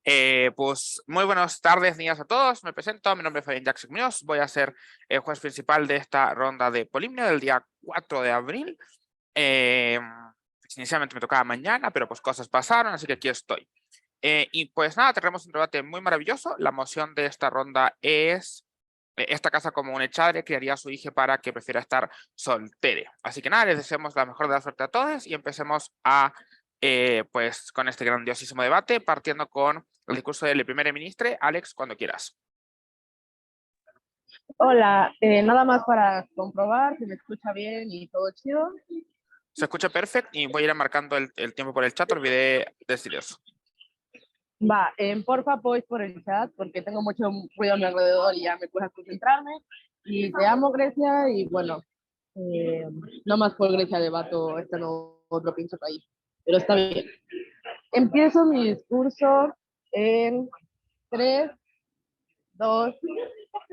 Pues muy buenas tardes, días a todos. Me presento, mi nombre es Fabián Jackson Muñoz. Voy a ser el juez principal de esta ronda de Polimnia del día 4 de abril. Inicialmente me tocaba mañana, pero pues cosas pasaron, así que aquí estoy. Y pues nada, tenemos un debate muy maravilloso. La moción de esta ronda es: esta casa como un echadre criaría a su hija para que prefiera estar soltere. Así que nada, les deseamos la mejor de la suerte a todos y empecemos pues con este grandiosísimo debate, partiendo con el discurso del primer ministro. Alex, cuando quieras. Hola, nada más para comprobar si me escucha bien y todo chido. Se escucha perfecto y voy a ir marcando el tiempo por el chat. Olvidé decir eso. Va, porfa, podéis por el chat porque tengo mucho ruido a mi alrededor y ya me cuesta concentrarme. Y te amo, Grecia, y bueno, no más por Grecia debato este no otro pinche país, pero está bien. Empiezo mi discurso en 3, 2,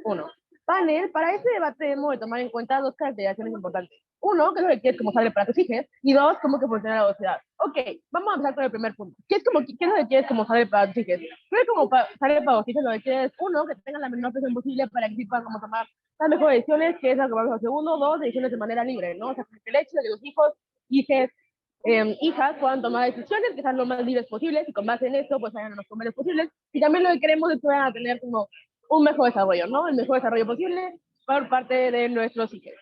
1. Panel, para este debate debemos de tomar en cuenta dos características importantes. Uno, que es lo que quieres como sale para tus hijos, y dos, cómo que funciona la sociedad. Ok, vamos a empezar con el primer punto. ¿Qué es lo que quieres como sale para tus hijos? Creo que como sale para tus hijos lo que quieres, uno, que tengan la menor presión posible para que sí puedan como tomar las mejores decisiones, que es lo que vamos a hacer. Segundo, dos, decisiones de manera libre, ¿no? O sea, que el hecho de que los hijos, hijas, hijas puedan tomar decisiones que sean lo más libres posibles y con base en eso pues vayan a los convenios posibles, y también lo que queremos es que vayan a tener como un mejor desarrollo, ¿no? El mejor desarrollo posible por parte de nuestros hijos.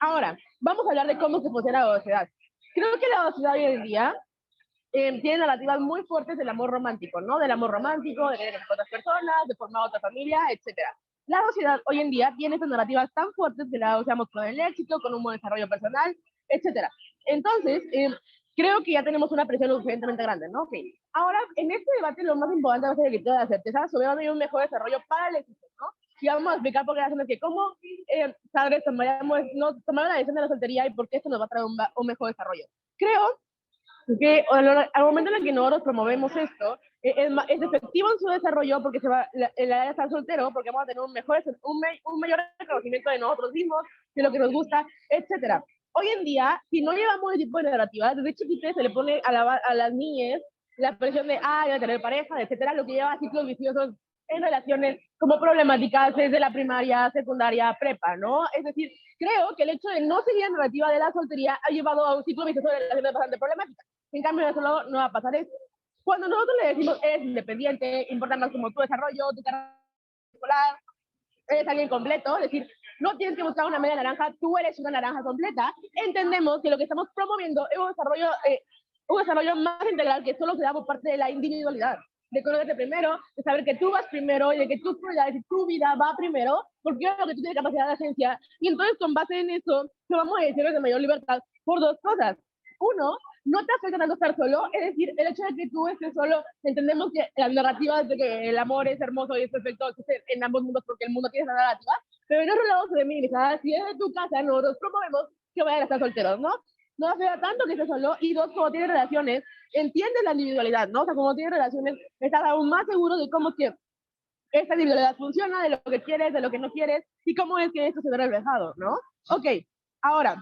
Ahora, vamos a hablar de cómo se funciona la sociedad. Creo que la sociedad hoy en día tiene narrativas muy fuertes del amor romántico, ¿no? Del amor romántico, de querer con otras personas, de formar otra familia, etcétera. La sociedad hoy en día tiene estas narrativas tan fuertes que la asociamos con el éxito, con un buen desarrollo personal, etcétera. Entonces, creo que ya tenemos una presión suficientemente grande, ¿no? Okay. Ahora, en este debate lo más importante va a ser el grito de la certeza sobre dónde hay un mejor desarrollo para el éxito, ¿no? Y vamos a explicar por qué razones que cómo padres tomaron la decisión de la soltería y por qué esto nos va a traer un mejor desarrollo. Creo que al momento en el que nosotros promovemos esto, es efectivo en su desarrollo porque el área está soltero, porque vamos a tener un mayor reconocimiento de nosotros mismos, de lo que nos gusta, etcétera. Hoy en día, si no llevamos ese tipo de narrativa, desde chiquitos se le pone a las niñas la presión de, voy a tener pareja, etcétera, lo que lleva a ciclos viciosos en relaciones como problemáticas desde la primaria, secundaria, prepa, ¿no? Es decir, creo que el hecho de no seguir la narrativa de la soltería ha llevado a un ciclo vicioso de relaciones bastante problemáticas. En cambio, de solo no va a pasar eso. Cuando nosotros le decimos, eres independiente, importa más como tu desarrollo, tu carrera escolar, eres alguien completo, es decir, no tienes que buscar una media naranja, tú eres una naranja completa, entendemos que lo que estamos promoviendo es un desarrollo más integral que solo se da por parte de la individualidad, de conocerte primero, de saber que tú vas primero y de que tus prioridades y tu vida va primero, porque es lo que tú tienes capacidad de agencia. Y entonces, con base en eso, te vamos a decir de mayor libertad por dos cosas. Uno, no te afecta tanto estar solo, es decir, el hecho de que tú estés solo, entendemos que la narrativa de que el amor es hermoso y es perfecto existe en ambos mundos porque el mundo tiene esa narrativa, pero en otro lado se ve minimizada. Si desde tu casa nosotros promovemos que vayan a estar solteros, ¿no? No afecta tanto que estés solo, y dos, como tienes relaciones, entiendes la individualidad, ¿no? O sea, como tienes relaciones, estás aún más seguro de cómo que esta individualidad funciona, de lo que quieres, de lo que no quieres, y cómo es que esto se ve reflejado, ¿no? Ok, ahora,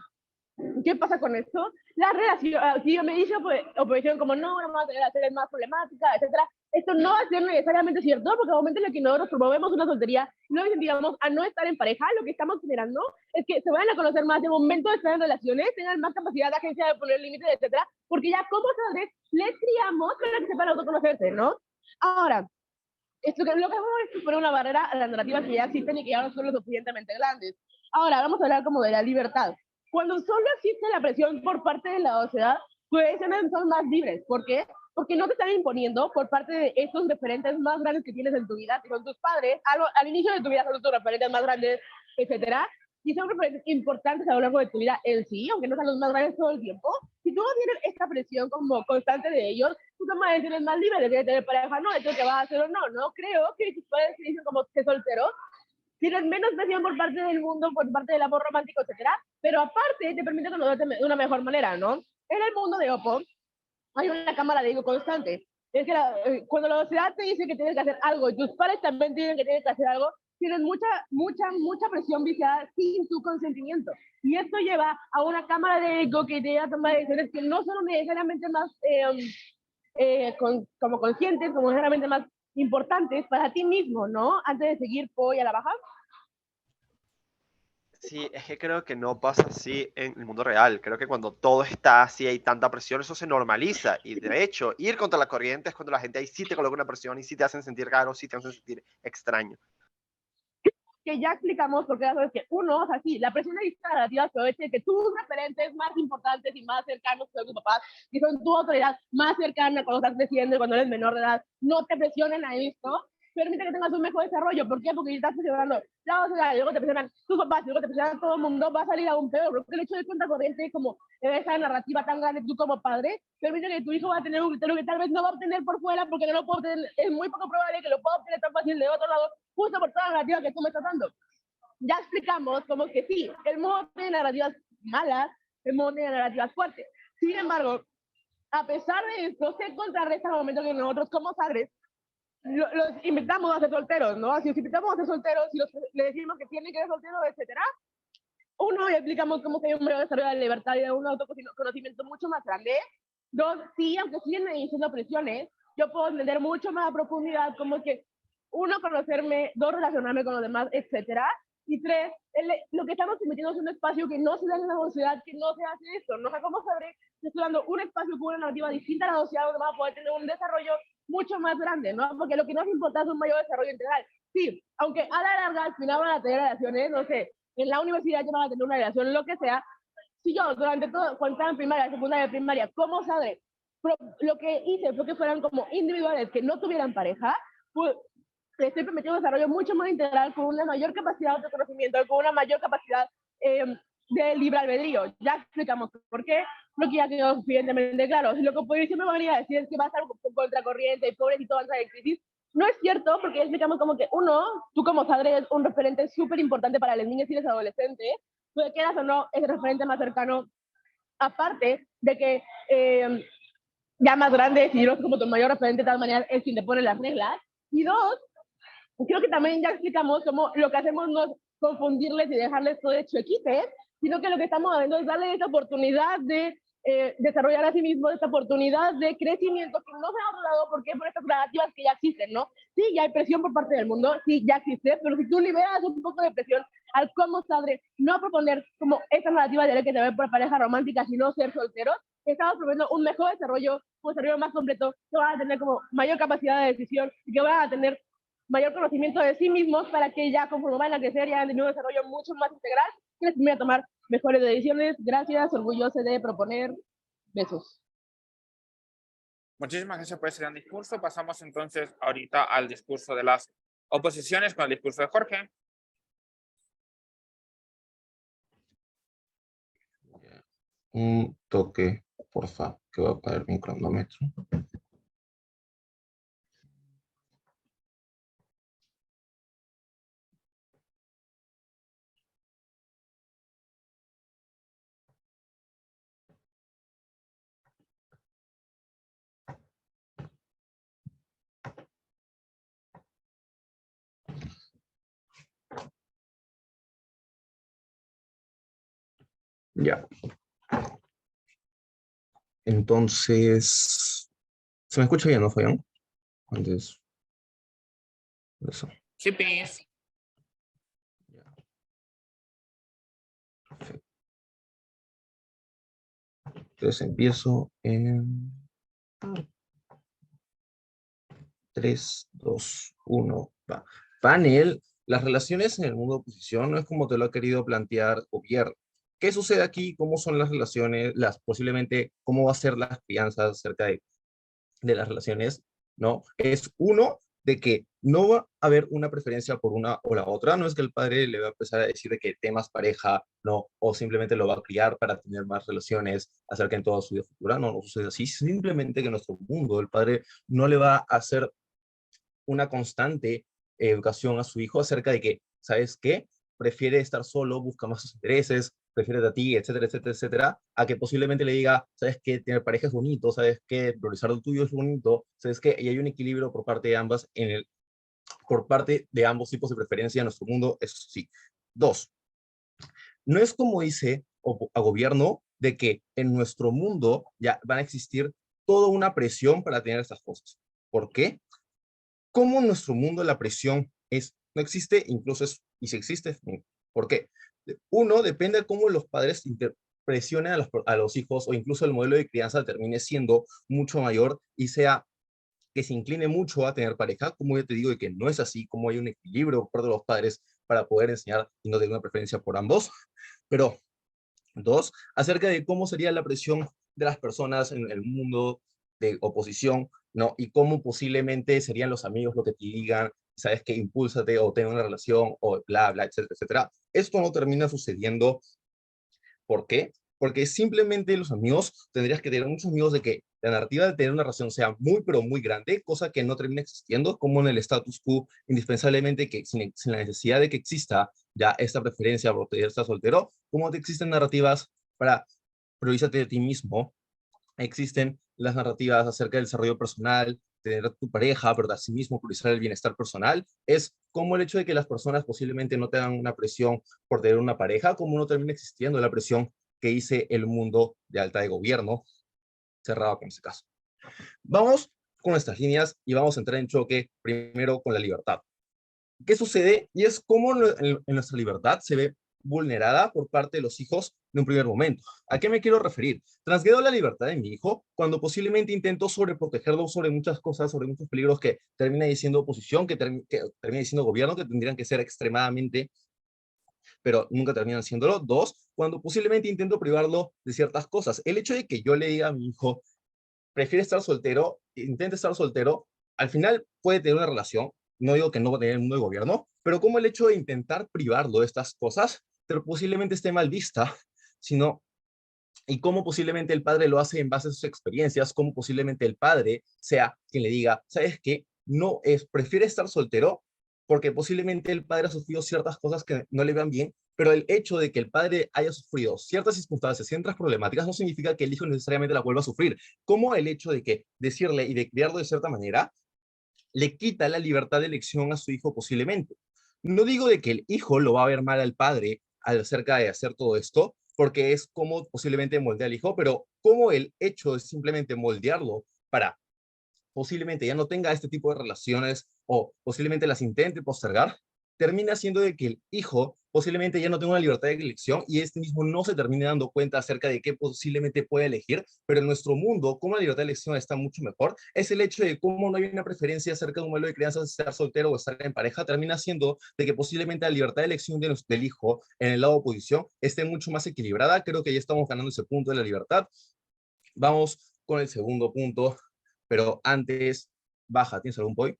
¿qué pasa con esto? La relación, si me dice oposición como no vamos a tener relaciones más problemáticas, etcétera, esto no va a ser necesariamente cierto, porque al momento en el que nosotros promovemos una soltería, no incentivamos a no estar en pareja, lo que estamos generando es que se vayan a conocer más de momento de estar en relaciones, tengan más capacidad de agencia de poner límites, etcétera, porque ya como padres les criamos para que sepan autoconocerse, ¿no? Ahora, lo que vamos es poner una barrera a las narrativas que ya existen y que ya no son lo suficientemente grandes. Ahora, vamos a hablar como de la libertad. Cuando solo existe la presión por parte de la sociedad, pues son más libres. ¿Por qué? Porque no te están imponiendo por parte de estos referentes más grandes que tienes en tu vida, que son tus padres, al inicio de tu vida son tus referentes más grandes, etcétera, y son referentes importantes a lo largo de tu vida en sí, aunque no sean los más grandes todo el tiempo. Si tú no tienes esta presión como constante de ellos, tú tomas decisiones más libres de tener pareja, no, de qué vas a hacer o no. No creo que tus padres te dicen como que soltero, tienes menos presión por parte del mundo, por parte del amor romántico, etcétera, pero aparte te permite conocerte de una mejor manera, ¿no? En el mundo de Oppo hay una cámara de ego constante. Es que cuando la sociedad te dice que tienes que hacer algo y tus padres también tienen que tienes que hacer algo, tienes mucha presión viciada sin tu consentimiento. Y esto lleva a una cámara de ego que te lleva a tomar decisiones que no son necesariamente más como conscientes, como necesariamente más importantes para ti mismo, ¿no? Antes de seguir hoy a la baja. Sí, es que creo que no pasa así en el mundo real. Creo que cuando todo está así, hay tanta presión, eso se normaliza. Y de hecho, ir contra la corriente es cuando la gente ahí sí te coloca una presión y sí te hacen sentir raro, sí te hacen sentir extraño. Que ya explicamos, porque ya sabes que uno, o sea, sí, la presión narrativa se oye que tus referentes más importantes y más cercanos son tus papás, y son tu autoridad más cercana cuando estás creciendo y cuando eres menor de edad, no te presionen a esto, permite que tengas un mejor desarrollo. ¿Por qué? Porque estás presionando la sociedad, luego te presionan tus papás, luego te presionan todo el mundo, va a salir aún peor. Porque el hecho de contracorriente, como esa narrativa tan grande tú como padre, permite que tu hijo va a tener un criterio que tal vez no va a obtener por fuera, porque no lo puede obtener, es muy poco probable que lo pueda obtener tan fácil de otro lado, justo por toda la narrativa que tú me estás dando. Ya explicamos como que sí, el mundo tiene narrativas malas, el mundo tiene narrativas fuertes. Sin embargo, a pesar de esto, se contrarresta al momento que nosotros como padres los invitamos a ser solteros, ¿no? Si los invitamos a ser solteros, si le decimos que tienen que ser solteros, etcétera, uno, ya explicamos cómo se hay un mayor desarrollo de la libertad y de un autoconocimiento mucho más grande. Dos, sí, aunque siguen existiendo presiones, yo puedo entender mucho más a profundidad como que, uno, conocerme, dos, relacionarme con los demás, etcétera. Y tres, lo que estamos metiendo es un espacio que no se da en la sociedad, que no se hace esto, ¿no? O sea, ¿cómo sabré que estoy dando un espacio con una narrativa distinta a la sociedad donde va a poder tener un desarrollo mucho más grande, ¿no? Porque lo que nos importa es un mayor desarrollo integral. Sí, aunque a la larga al final van a tener relaciones, no sé, en la universidad ya van a tener una relación, lo que sea. Si yo durante todo, cuando estaba en primaria, secundaria, primaria, ¿cómo sabré? Lo que hice fue que fueran como individuales, que no tuvieran pareja, pues les estoy permitiendo un desarrollo mucho más integral, con una mayor capacidad de autoconocimiento, con una mayor capacidad de libre albedrío. Ya explicamos por qué, lo que ya quedó suficientemente claro. Lo que por siempre me van a decir es que va a estar contracorriente y pobrecito va a entrar en crisis. No es cierto, porque ya explicamos como que uno, tú como padre eres un referente súper importante para las niñas y los adolescentes, tú quieras o no, es el referente más cercano, aparte de que ya más grande, si yo como tu mayor referente, de tal manera es quien te pone las reglas. Y dos, creo que también ya explicamos cómo lo que hacemos no es confundirles y dejarles todo hecho equipes, sino que lo que estamos haciendo es darles esta oportunidad de desarrollar a sí mismos, esta oportunidad de crecimiento que no se ha logrado porque por estas narrativas que ya existen, ¿no? Sí, ya hay presión por parte del mundo, sí, ya existe, pero si tú liberas un poco de presión al cómo padre no proponer como esta narrativa de que te ve por pareja romántica, sino ser solteros, estamos proponiendo un mejor desarrollo, un desarrollo más completo, que van a tener como mayor capacidad de decisión y que van a tener mayor conocimiento de sí mismos para que ya conforme van a crecer ya han tenido un desarrollo mucho más integral y les permita tomar mejores decisiones. Gracias, orgulloso de proponer. Besos. Muchísimas gracias por ese gran discurso. Pasamos entonces ahorita al discurso de las oposiciones con el discurso de Jorge. Un toque, porfa, que voy a poner mi cronómetro. Ya. Entonces, ¿se me escucha bien, no, Fabián? Antes de eso. Sí, please. Ya. Perfecto. Entonces empiezo en 3, 2, 1, va. Panel, las relaciones en el mundo de oposición no es como te lo ha querido plantear gobierno. ¿Qué sucede aquí? ¿Cómo son las relaciones? Posiblemente, ¿cómo va a ser las crianzas acerca de las relaciones? ¿No? Es uno de que no va a haber una preferencia por una o la otra, no es que el padre le va a empezar a decir de que temas pareja, no, o simplemente lo va a criar para tener más relaciones acerca en toda su vida futura, no, no sucede así, simplemente que en nuestro mundo el padre no le va a hacer una constante educación a su hijo acerca de que, ¿sabes qué? Prefiere estar solo, busca más sus intereses, prefiere a ti, etcétera, etcétera, etcétera, a que posiblemente le diga, ¿sabes qué? Tener pareja es bonito, ¿sabes qué? Priorizar lo tuyo es bonito, ¿sabes qué? Y hay un equilibrio por parte de ambas, por parte de ambos tipos de preferencia en nuestro mundo, eso sí. Dos, no es como dice a gobierno de que en nuestro mundo ya van a existir toda una presión para tener estas cosas. ¿Por qué? cómo en nuestro mundo la presión no existe, incluso y si existe, ¿por qué? Uno, depende de cómo los padres presionen a los hijos, o incluso el modelo de crianza termine siendo mucho mayor y sea que se incline mucho a tener pareja, como yo te digo, de que no es así, como hay un equilibrio por parte de los padres para poder enseñar y no tener una preferencia por ambos. Pero dos, acerca de cómo sería la presión de las personas en el mundo de oposición, ¿no? Y cómo posiblemente serían los amigos lo que te digan, sabes que impúlsate o ten una relación o bla, bla, etcétera, etcétera. Esto no termina sucediendo. ¿Por qué? Porque simplemente los amigos, tendrías que tener muchos amigos de que la narrativa de tener una relación sea muy, pero muy grande, cosa que no termina existiendo, como en el status quo, indispensablemente que sin la necesidad de que exista ya esta preferencia por poder estar soltero, como te existen narrativas para priorizarte de ti mismo, existen las narrativas acerca del desarrollo personal, tener tu pareja, pero de sí mismo priorizar el bienestar personal, es como el hecho de que las personas posiblemente no tengan una presión por tener una pareja, como no termina existiendo la presión que hice el mundo de alta de gobierno, cerrado con ese caso. Vamos con nuestras líneas y vamos a entrar en choque primero con la libertad. ¿Qué sucede? Y es cómo en nuestra libertad se ve vulnerada por parte de los hijos en un primer momento. ¿A qué me quiero referir? Transgredo la libertad de mi hijo cuando posiblemente intento sobreprotegerlo sobre muchas cosas, sobre muchos peligros que termina diciendo oposición, que termina diciendo gobierno, que tendrían que ser extremadamente, pero nunca terminan siéndolo. Dos, cuando posiblemente intento privarlo de ciertas cosas. El hecho de que yo le diga a mi hijo, prefiere estar soltero, intenta estar soltero, al final puede tener una relación, no digo que no va a tener el mundo de gobierno, pero como el hecho de intentar privarlo de estas cosas, pero posiblemente esté mal vista, sino, y cómo posiblemente el padre lo hace en base a sus experiencias, cómo posiblemente el padre sea quien le diga, ¿sabes qué? No es, prefiere estar soltero, porque posiblemente el padre ha sufrido ciertas cosas que no le van bien, pero el hecho de que el padre haya sufrido ciertas circunstancias, ciertas problemáticas, no significa que el hijo necesariamente la vuelva a sufrir. Como el hecho de que decirle y de criarlo de cierta manera le quita la libertad de elección a su hijo posiblemente. No digo de que el hijo lo va a ver mal al padre acerca de hacer todo esto, porque es como posiblemente moldea al hijo, pero como el hecho de simplemente moldearlo para posiblemente ya no tenga este tipo de relaciones o posiblemente las intente postergar, termina siendo de que el hijo posiblemente ya no tenga una libertad de elección y este mismo no se termine dando cuenta acerca de qué posiblemente puede elegir, pero en nuestro mundo, como la libertad de elección está mucho mejor, es el hecho de cómo no hay una preferencia acerca de un modelo de crianza, de estar soltero o estar en pareja, termina siendo de que posiblemente la libertad de elección del hijo en el lado de oposición esté mucho más equilibrada. Creo que ya estamos ganando ese punto de la libertad. Vamos con el segundo punto, pero antes, baja, ¿tienes algún point?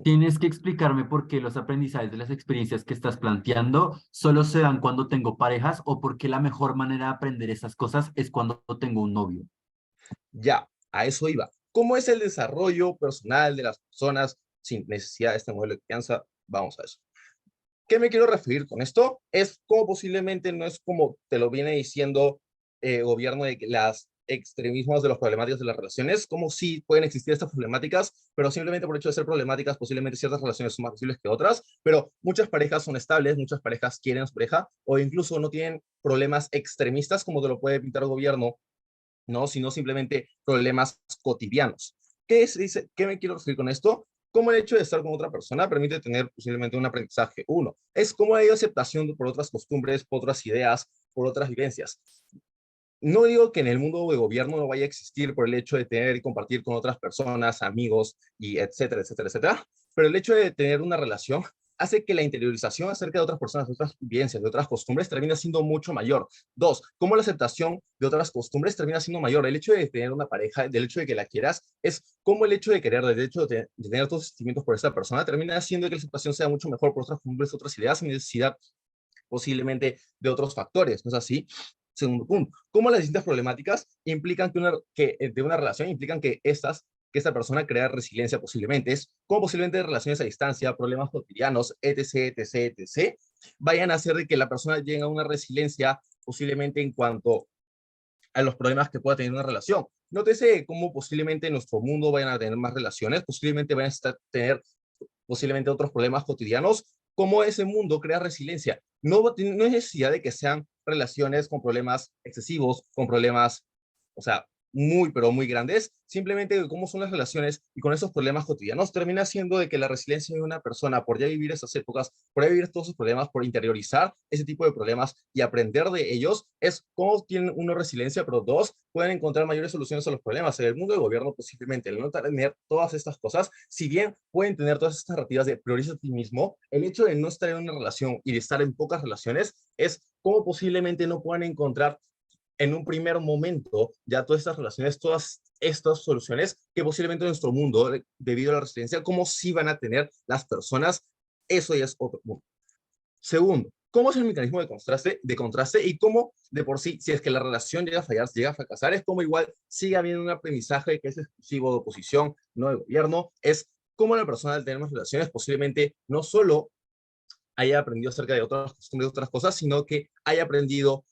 Tienes que explicarme por qué los aprendizajes de las experiencias que estás planteando solo se dan cuando tengo parejas o por qué la mejor manera de aprender esas cosas es cuando tengo un novio. Ya, a eso iba. ¿Cómo es el desarrollo personal de las personas sin necesidad de este modelo de crianza? Vamos a eso. ¿Qué me quiero referir con esto? Es como posiblemente no es como te lo viene diciendo gobierno de que las extremismos de los problemáticas de las relaciones, como si pueden existir estas problemáticas, pero simplemente por el hecho de ser problemáticas, posiblemente ciertas relaciones son más posibles que otras, pero muchas parejas son estables, muchas parejas quieren a su pareja, o incluso no tienen problemas extremistas como te lo puede pintar el gobierno, ¿no? Sino simplemente problemas cotidianos. ¿Qué me quiero referir con esto? Como el hecho de estar con otra persona permite tener posiblemente un aprendizaje. Uno, es como hay aceptación por otras costumbres, por otras ideas, por otras vivencias. No digo que en el mundo de gobierno no vaya a existir por el hecho de tener y compartir con otras personas, amigos, y etcétera, etcétera, etcétera, pero el hecho de tener una relación hace que la interiorización acerca de otras personas, de otras vivencias, de otras costumbres, termina siendo mucho mayor. Dos, como la aceptación de otras costumbres termina siendo mayor. El hecho de tener una pareja, del hecho de que la quieras, es como el hecho de querer, del hecho de tener todos los sentimientos por esa persona, termina haciendo que la aceptación sea mucho mejor por otras costumbres, otras ideas, sin necesidad posiblemente de otros factores, ¿no es así? Segundo punto, cómo las distintas problemáticas implican de una relación implican que esta persona crea resiliencia posiblemente, es como posiblemente relaciones a distancia, problemas cotidianos, etc., etc., etc., vayan a hacer de que la persona llegue a una resiliencia posiblemente en cuanto a los problemas que pueda tener una relación. Nótese cómo posiblemente en nuestro mundo vayan a tener más relaciones, posiblemente vayan a tener posiblemente otros problemas cotidianos, cómo ese mundo crea resiliencia. No es necesidad de que sean relaciones con problemas excesivos, con problemas, o sea, muy, pero muy grandes, simplemente de cómo son las relaciones y con esos problemas cotidianos, termina siendo de que la resiliencia de una persona, por ya vivir esas épocas, por ya vivir todos esos problemas, por interiorizar ese tipo de problemas y aprender de ellos, es cómo tienen, uno, resiliencia, pero dos, pueden encontrar mayores soluciones a los problemas. En el mundo del gobierno, posiblemente, el no tener todas estas cosas, si bien pueden tener todas estas narrativas de prioriza a ti mismo, el hecho de no estar en una relación y de estar en pocas relaciones es cómo posiblemente no puedan encontrar en un primer momento ya todas estas relaciones, todas estas soluciones que posiblemente en nuestro mundo, debido a la resiliencia, cómo sí van a tener las personas, eso ya es otro mundo. Segundo, ¿cómo es el mecanismo de contraste y cómo de por sí, si es que la relación llega a fallar, llega a fracasar, es como igual sigue habiendo un aprendizaje que es exclusivo de oposición, no de gobierno, es cómo la persona al tener más relaciones posiblemente no solo haya aprendido acerca de otras costumbres, de otras cosas, sino que haya aprendido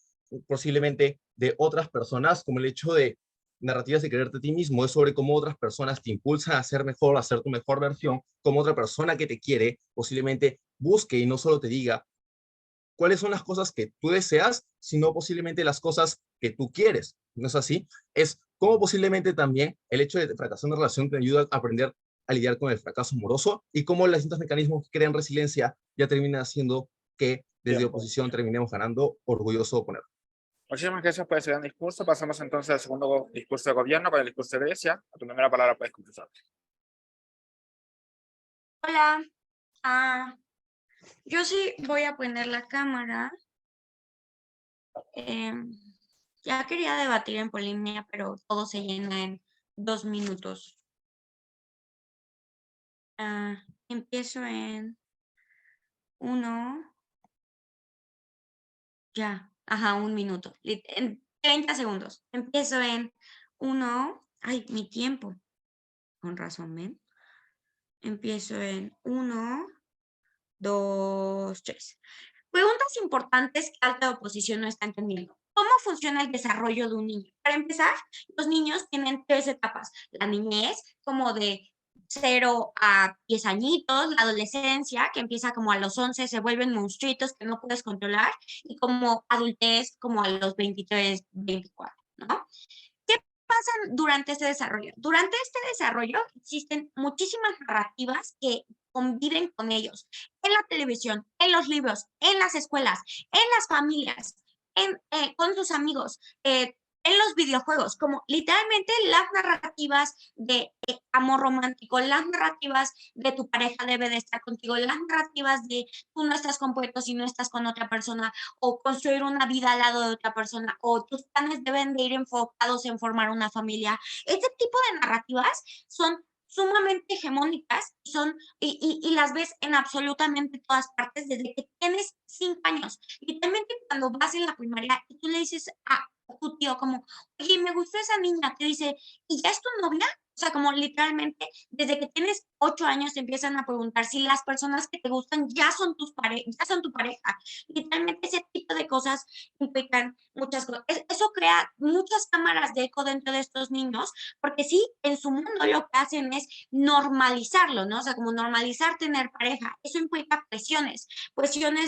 posiblemente de otras personas, como el hecho de narrativas de quererte a ti mismo, es sobre cómo otras personas te impulsan a ser mejor, a ser tu mejor versión, como otra persona que te quiere posiblemente busque y no solo te diga cuáles son las cosas que tú deseas, sino posiblemente las cosas que tú quieres. ¿No es así? Es como posiblemente también el hecho de fracasar en una relación te ayuda a aprender a lidiar con el fracaso amoroso y cómo los distintos mecanismos que crean resiliencia ya terminan haciendo que desde Bien. oposición terminemos ganando orgulloso de oponer. Muchísimas gracias por ese gran discurso. Pasamos entonces al segundo discurso de gobierno con el discurso de Grecia. A tu primera palabra puedes comenzar. Hola, yo sí voy a poner la cámara. Ya quería debatir en Polimnia, pero todo se llena en 2 minutos. Empiezo en 1, ya, 1 minuto, en 30 segundos. Empiezo en 1, ay, mi tiempo, con razón, ¿ven? Empiezo en 1, 2, 3. Preguntas importantes que alta oposición no está entendiendo. ¿Cómo funciona el desarrollo de un niño? Para empezar, los niños tienen 3 etapas. La niñez, como de 0 a 10 añitos, la adolescencia, que empieza como a los 11, se vuelven monstruitos que no puedes controlar, y como adultez, como a los 23, 24, ¿no? ¿Qué pasa durante este desarrollo? Durante este desarrollo existen muchísimas narrativas que conviven con ellos, en la televisión, en los libros, en las escuelas, en las familias, con sus amigos, en los videojuegos, como literalmente las narrativas de amor romántico, las narrativas de tu pareja debe de estar contigo, las narrativas de tú no estás completo si no estás con otra persona, o construir una vida al lado de otra persona, o tus planes deben de ir enfocados en formar una familia. Este tipo de narrativas son sumamente hegemónicas y las ves en absolutamente todas partes desde que tienes 5 años. Literalmente cuando vas en la primaria y tú le dices a tu tío como, oye, me gustó esa niña, te dice, ¿y ya es tu novia? O sea, como literalmente, desde que tienes 8 años te empiezan a preguntar si las personas que te gustan ya son ya son tu pareja. Literalmente ese tipo de cosas implican muchas cosas. Eso crea muchas cámaras de eco dentro de estos niños, porque sí, en su mundo lo que hacen es normalizarlo, ¿no? O sea, como normalizar tener pareja. Eso implica presiones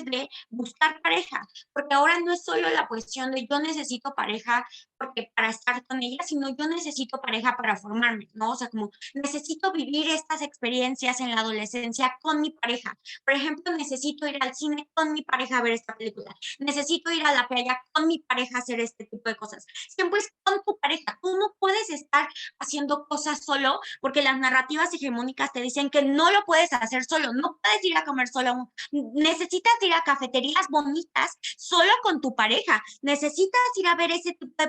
de buscar pareja, porque ahora no es solo la cuestión de yo necesito pareja porque para estar con ella, sino yo necesito pareja para formarme, ¿no? O sea, como necesito vivir estas experiencias en la adolescencia con mi pareja. Por ejemplo, necesito ir al cine con mi pareja a ver esta película. Necesito ir a la playa con mi pareja a hacer este tipo de cosas. Siempre es con tu pareja. Tú no puedes estar haciendo cosas solo porque las narrativas hegemónicas te dicen que no lo puedes hacer solo. No puedes ir a comer solo. Necesitas ir a cafeterías bonitas solo con tu pareja. Necesitas ir a ver ese tipo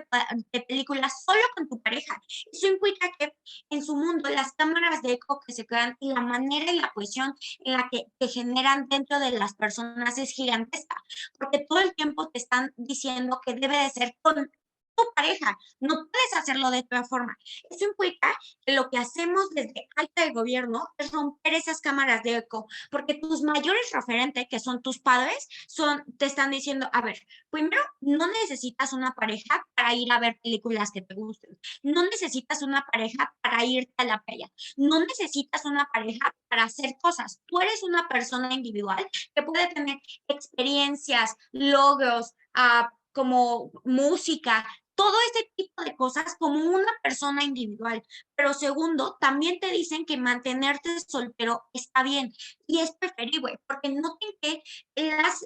de películas solo con tu pareja. Eso implica que en su mundo las cámaras de eco que se crean y la manera y la cohesión en la que te generan dentro de las personas es gigantesca, porque todo el tiempo te están diciendo que debe de ser con tu pareja, no puedes hacerlo de otra forma. Eso implica que lo que hacemos desde alta del gobierno es romper esas cámaras de eco, porque tus mayores referentes, que son tus padres, te están diciendo, a ver, primero, no necesitas una pareja para ir a ver películas que te gusten, no necesitas una pareja para irte a la playa, no necesitas una pareja para hacer cosas. Tú eres una persona individual que puede tener experiencias, logros, como música, todo este tipo de cosas como una persona individual. Pero segundo, también te dicen que mantenerte soltero está bien y es preferible, porque noten que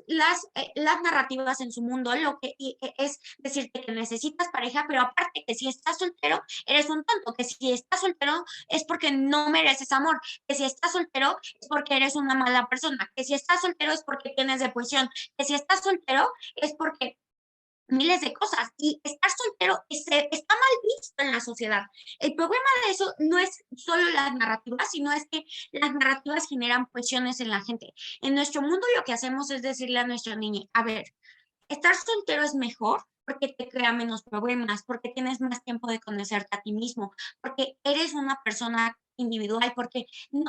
las narrativas en su mundo lo que es decirte que necesitas pareja, pero aparte que si estás soltero, eres un tonto, que si estás soltero es porque no mereces amor, que si estás soltero es porque eres una mala persona, que si estás soltero es porque tienes depresión, que si estás soltero es porque miles de cosas. Y estar soltero está mal visto en la sociedad. El problema de eso no es solo las narrativas, sino es que las narrativas generan presiones en la gente. En nuestro mundo lo que hacemos es decirle a nuestro niño, a ver, estar soltero es mejor porque te crea menos problemas, porque tienes más tiempo de conocerte a ti mismo, porque eres una persona individual, porque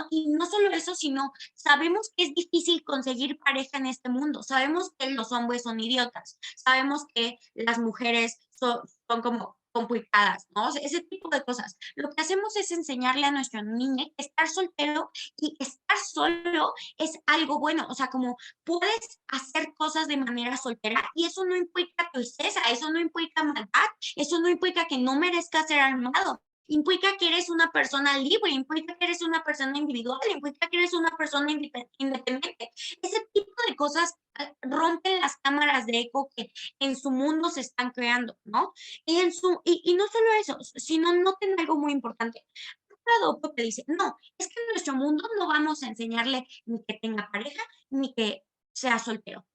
y no solo eso, sino sabemos que es difícil conseguir pareja en este mundo, sabemos que los hombres son idiotas, sabemos que las mujeres son como complicadas, ¿no? O sea, ese tipo de cosas. Lo que hacemos es enseñarle a nuestro niño que estar soltero y estar solo es algo bueno, o sea, como puedes hacer cosas de manera soltera y eso no implica tristeza, eso no implica maldad, eso no implica que no merezcas ser amado, implica que eres una persona libre, implica que eres una persona individual, implica que eres una persona independiente. Ese tipo de cosas rompen las cámaras de eco que en su mundo se están creando, ¿no? Y no solo eso, sino noten algo muy importante. Te dice, no, es que en nuestro mundo no vamos a enseñarle ni que tenga pareja, ni que sea soltero.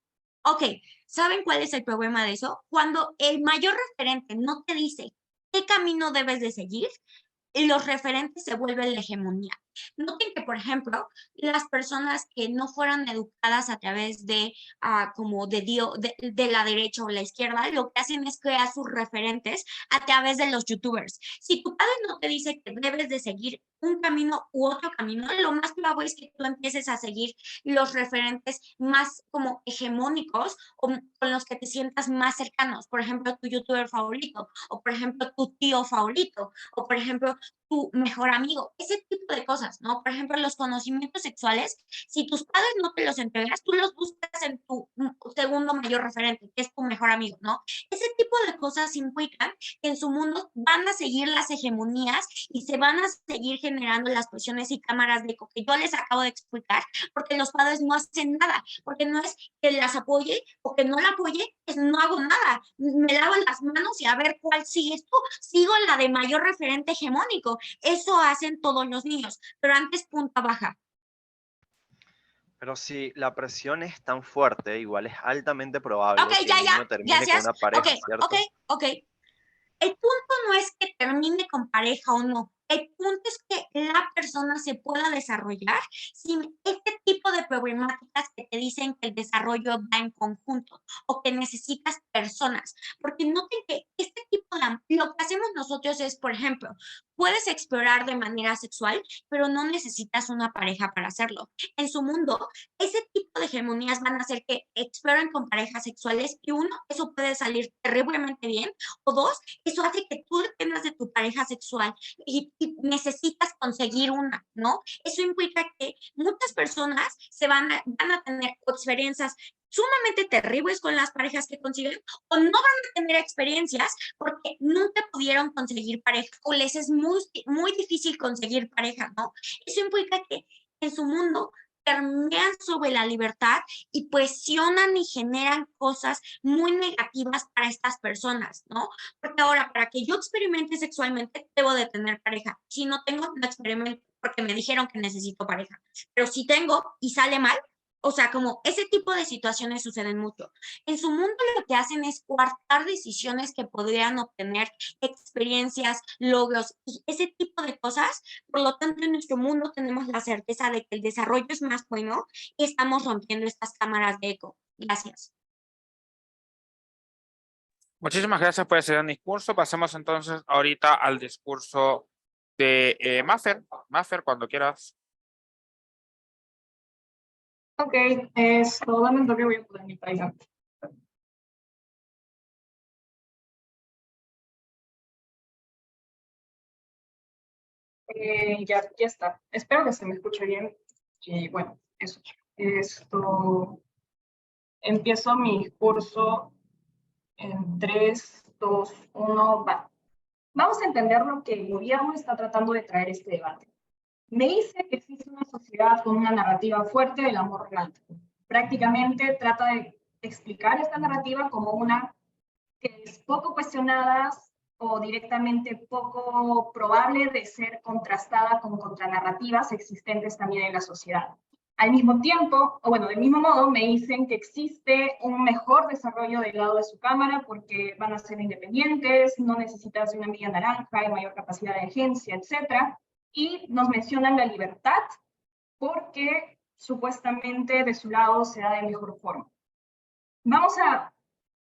Ok, ¿saben cuál es el problema de eso? Cuando el mayor referente no te dice qué camino debes de seguir, los referentes se vuelven la hegemonía. Noten que, por ejemplo, las personas que no fueran educadas a través de como de la derecha o la izquierda, lo que hacen es crear sus referentes a través de los youtubers. Si tu padre no te dice que debes de seguir un camino u otro camino, lo más probable es que tú empieces a seguir los referentes más como hegemónicos o con los que te sientas más cercanos. Por ejemplo, tu youtuber favorito, o por ejemplo, tu tío favorito, o por ejemplo, tu mejor amigo, ese tipo de cosas, ¿no? Por ejemplo, los conocimientos sexuales, si tus padres no te los entregas, tú los buscas en tu segundo mayor referente, que es tu mejor amigo, ¿no? Ese tipo de cosas implican que en su mundo van a seguir las hegemonías y se van a seguir generando las presiones y cámaras de eco que yo les acabo de explicar, porque los padres no hacen nada, porque no es que las apoye o que no la apoye, es no hago nada, me lavo las manos y a ver cuál sigues tú, sigo la de mayor referente hegemónico. Eso hacen todos los niños, pero antes punta baja. Pero si la presión es tan fuerte, igual es altamente probable Ok, que el niño termine con gracias. una pareja, Ok, ¿cierto? ok. El punto no es que termine con pareja o no. El punto es que la persona se pueda desarrollar sin este tipo de problemáticas que te dicen que el desarrollo va en conjunto o que necesitas personas. Porque noten que este tipo de... Lo que hacemos nosotros es, por ejemplo, puedes explorar de manera sexual, pero no necesitas una pareja para hacerlo. En su mundo, ese tipo de hegemonías van a hacer que exploren con parejas sexuales y uno, eso puede salir terriblemente bien, o dos, eso hace que tú dependas de tu pareja sexual y necesitas conseguir una, ¿no? Eso implica que muchas personas van a tener experiencias sumamente terribles con las parejas que consiguen o no van a tener experiencias porque nunca pudieron conseguir pareja o les es muy difícil conseguir pareja, ¿no? Eso implica que en su mundo permean sobre la libertad y presionan y generan cosas muy negativas para estas personas, ¿no? Porque ahora, para que yo experimente sexualmente, debo de tener pareja. Si no tengo, no experimento porque me dijeron que necesito pareja. Pero si tengo y sale mal, o sea, como ese tipo de situaciones suceden mucho. En su mundo lo que hacen es coartar decisiones que podrían obtener experiencias, logros y ese tipo de cosas. Por lo tanto, en nuestro mundo tenemos la certeza de que el desarrollo es más bueno y estamos rompiendo estas cámaras de eco. Gracias. Muchísimas gracias por ese gran discurso. Pasemos entonces ahorita al discurso de Maffer. Maffer, cuando quieras. Ok, lamento que voy a poner mi página. Ya está. Espero que se me escuche bien. Y bueno, eso. Empiezo mi curso en 3, 2, 1, va. Vamos a entender lo que el gobierno está tratando de traer este debate. Me dice que existe una sociedad con una narrativa fuerte del amor romántico. Prácticamente trata de explicar esta narrativa como una que es poco cuestionada o directamente poco probable de ser contrastada con contranarrativas existentes también en la sociedad. Al mismo tiempo, o bueno, del mismo modo, me dicen que existe un mejor desarrollo del lado de su cámara porque van a ser independientes, no necesitas una media naranja, hay mayor capacidad de agencia, etc. Y nos mencionan la libertad porque supuestamente de su lado se da de mejor forma. Vamos a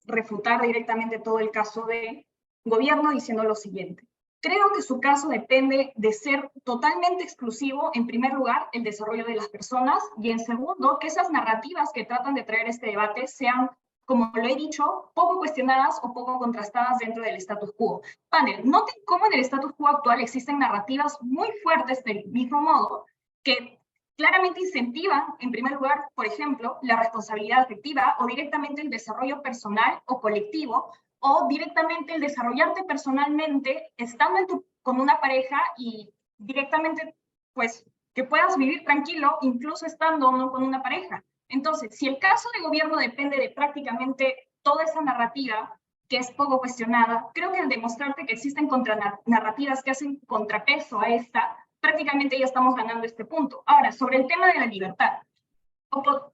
refutar directamente todo el caso de gobierno diciendo lo siguiente. Creo que su caso depende de ser totalmente exclusivo, en primer lugar, el desarrollo de las personas, y en segundo, que esas narrativas que tratan de traer este debate sean, como lo he dicho, poco cuestionadas o poco contrastadas dentro del status quo. Panel, noten cómo en el status quo actual existen narrativas muy fuertes del mismo modo que claramente incentivan, en primer lugar, por ejemplo, la responsabilidad afectiva o directamente el desarrollo personal o colectivo, o directamente el desarrollarte personalmente estando con una pareja y directamente, pues, que puedas vivir tranquilo incluso estando no con una pareja. Entonces, si el caso de gobierno depende de prácticamente toda esa narrativa, que es poco cuestionada, creo que al demostrarte que existen contranarrativas que hacen contrapeso a esta, prácticamente ya estamos ganando este punto. Ahora, sobre el tema de la libertad.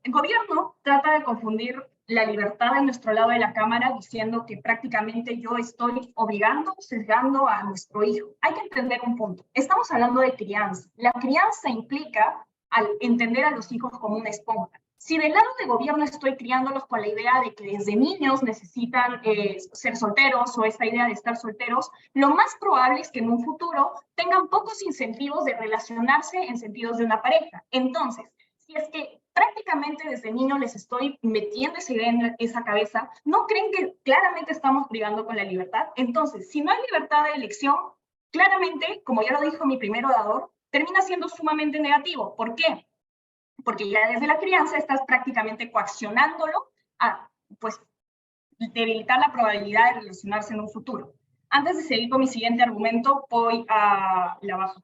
El gobierno trata de confundir la libertad de nuestro lado de la cámara diciendo que prácticamente yo estoy obligando, sesgando a nuestro hijo. Hay que entender un punto. Estamos hablando de crianza. La crianza implica al entender a los hijos como una esponja. Si del lado de gobierno estoy criándolos con la idea de que desde niños necesitan ser solteros o esta idea de estar solteros, lo más probable es que en un futuro tengan pocos incentivos de relacionarse en sentidos de una pareja. Entonces, si es que prácticamente desde niño les estoy metiendo esa idea en esa cabeza, ¿no creen que claramente estamos privando con la libertad? Entonces, si no hay libertad de elección, claramente, como ya lo dijo mi primer orador, termina siendo sumamente negativo. ¿Por qué? Porque ya desde la crianza estás prácticamente coaccionándolo a, pues, debilitar la probabilidad de relacionarse en un futuro. Antes de seguir con mi siguiente argumento, voy a la baja.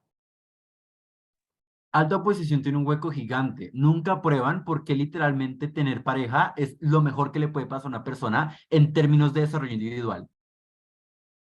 Alta oposición tiene un hueco gigante. Nunca prueban por qué literalmente tener pareja es lo mejor que le puede pasar a una persona en términos de desarrollo individual.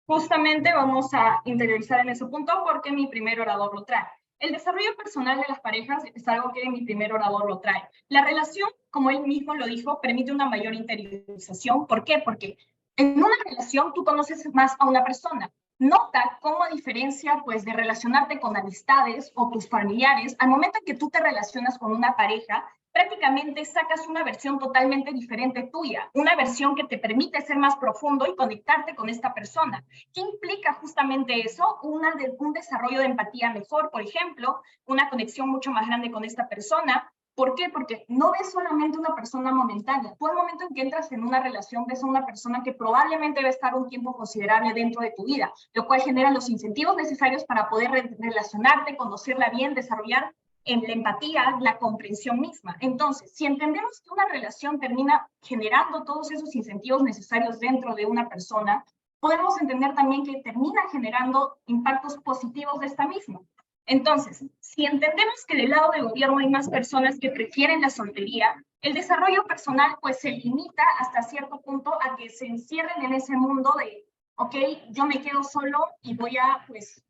Justamente vamos a interiorizar en ese punto porque mi primer orador lo trae. El desarrollo personal de las parejas es algo que mi primer orador lo trae. La relación, como él mismo lo dijo, permite una mayor interiorización. ¿Por qué? Porque en una relación tú conoces más a una persona. Nota cómo a diferencia pues, de relacionarte con amistades o tus familiares, al momento en que tú te relacionas con una pareja, prácticamente sacas una versión totalmente diferente tuya, una versión que te permite ser más profundo y conectarte con esta persona. ¿Qué implica justamente eso? Un desarrollo de empatía mejor, por ejemplo, una conexión mucho más grande con esta persona. ¿Por qué? Porque no ves solamente una persona momentánea. Tú al momento en que entras en una relación ves a una persona que probablemente va a estar un tiempo considerable dentro de tu vida, lo cual genera los incentivos necesarios para poder relacionarte, conocerla bien, desarrollar en la empatía, la comprensión misma. Entonces, si entendemos que una relación termina generando todos esos incentivos necesarios dentro de una persona, podemos entender también que termina generando impactos positivos de esta misma. Entonces, si entendemos que del lado del gobierno hay más personas que prefieren la soltería, el desarrollo personal pues se limita hasta cierto punto a que se encierren en ese mundo de, ok, yo me quedo solo y voy a pues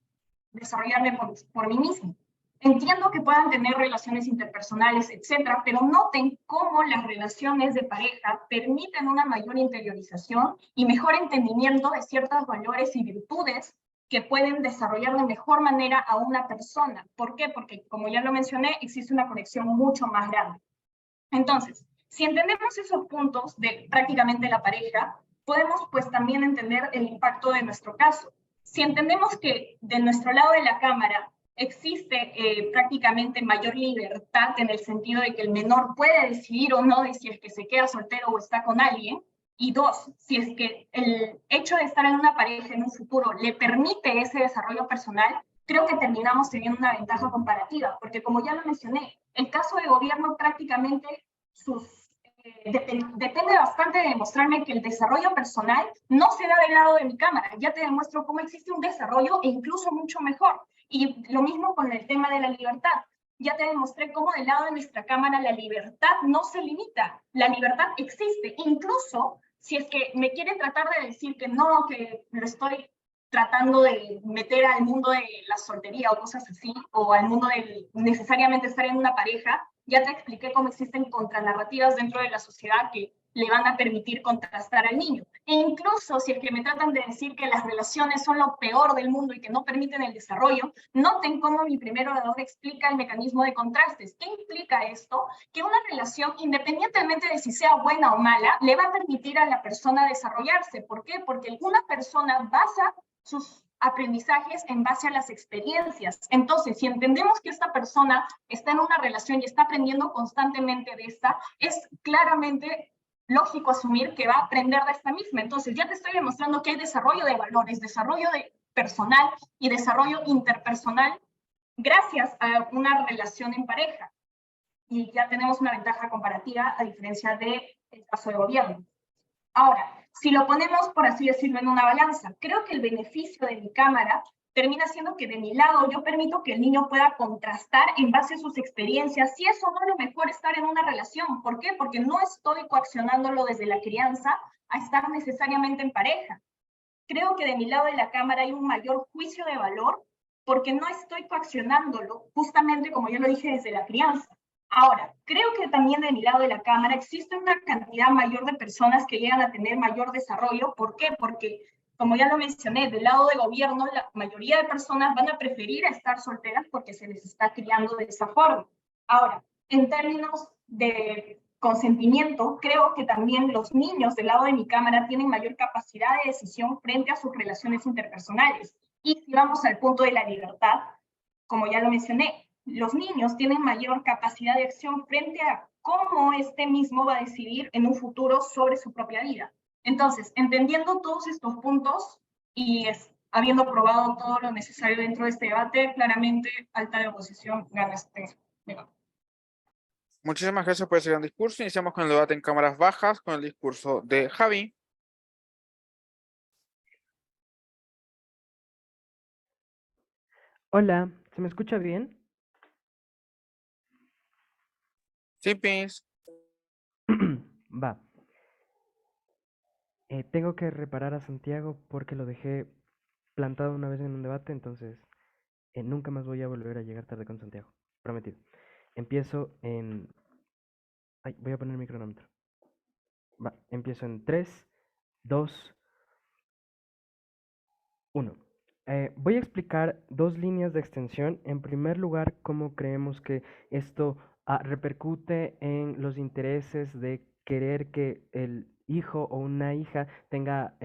desarrollarme por mí mismo. Entiendo que puedan tener relaciones interpersonales, etcétera, pero noten cómo las relaciones de pareja permiten una mayor interiorización y mejor entendimiento de ciertos valores y virtudes que pueden desarrollar de mejor manera a una persona. ¿Por qué? Porque, como ya lo mencioné, existe una conexión mucho más grande. Entonces, si entendemos esos puntos de prácticamente la pareja, podemos pues también entender el impacto de nuestro caso. Si entendemos que de nuestro lado de la cámara existe prácticamente mayor libertad en el sentido de que el menor puede decidir o no de si es que se queda soltero o está con alguien, y dos, si es que el hecho de estar en una pareja en un futuro le permite ese desarrollo personal, creo que terminamos teniendo una ventaja comparativa, porque como ya lo mencioné, el caso de gobierno prácticamente sus depende bastante de demostrarme que el desarrollo personal no se da del lado de mi cámara. Ya te demuestro cómo existe un desarrollo e incluso mucho mejor. Y lo mismo con el tema de la libertad. Ya te demostré cómo del lado de nuestra cámara la libertad no se limita. La libertad existe. Incluso si es que me quiere tratar de decir que no, que lo estoy tratando de meter al mundo de la soltería o cosas así, o al mundo de necesariamente estar en una pareja, ya te expliqué cómo existen contranarrativas dentro de la sociedad que le van a permitir contrastar al niño. E incluso si es que me tratan de decir que las relaciones son lo peor del mundo y que no permiten el desarrollo, noten cómo mi primer orador explica el mecanismo de contrastes. ¿Qué implica esto? Que una relación, independientemente de si sea buena o mala, le va a permitir a la persona desarrollarse. ¿Por qué? Porque una persona basa sus aprendizajes en base a las experiencias. Entonces, si entendemos que esta persona está en una relación y está aprendiendo constantemente de esta, es claramente lógico asumir que va a aprender de esta misma. Entonces, ya te estoy demostrando que hay desarrollo de valores, desarrollo de personal y desarrollo interpersonal gracias a una relación en pareja. Y ya tenemos una ventaja comparativa a diferencia del caso de gobierno. Ahora, si lo ponemos, por así decirlo, en una balanza, creo que el beneficio de mi cámara termina siendo que de mi lado yo permito que el niño pueda contrastar en base a sus experiencias si es o no lo mejor estar en una relación. ¿Por qué? Porque no estoy coaccionándolo desde la crianza a estar necesariamente en pareja. Creo que de mi lado de la cámara hay un mayor juicio de valor porque no estoy coaccionándolo, justamente como yo lo dije desde la crianza. Ahora, creo que también de mi lado de la cámara existe una cantidad mayor de personas que llegan a tener mayor desarrollo. ¿Por qué? Porque, como ya lo mencioné, del lado de gobierno, la mayoría de personas van a preferir estar solteras porque se les está criando de esa forma. Ahora, en términos de consentimiento, creo que también los niños del lado de mi cámara tienen mayor capacidad de decisión frente a sus relaciones interpersonales. Y si vamos al punto de la libertad, como ya lo mencioné, los niños tienen mayor capacidad de acción frente a cómo este mismo va a decidir en un futuro sobre su propia vida. Entonces, entendiendo todos estos puntos y habiendo probado todo lo necesario dentro de este debate, claramente alta de oposición gana este debate. Muchísimas gracias por ese gran discurso. Iniciamos con el debate en cámaras bajas, con el discurso de Javi. Hola, ¿se me escucha bien? Sí, Pins. Va. Tengo que reparar a Santiago porque lo dejé plantado una vez en un debate, entonces nunca más voy a volver a llegar tarde con Santiago. Prometido. Empiezo en... Ay, voy a poner mi cronómetro. Va, empiezo en 3, 2, 1. Voy a explicar dos líneas de extensión. En primer lugar, cómo creemos que esto repercute en los intereses de querer que el hijo o una hija tenga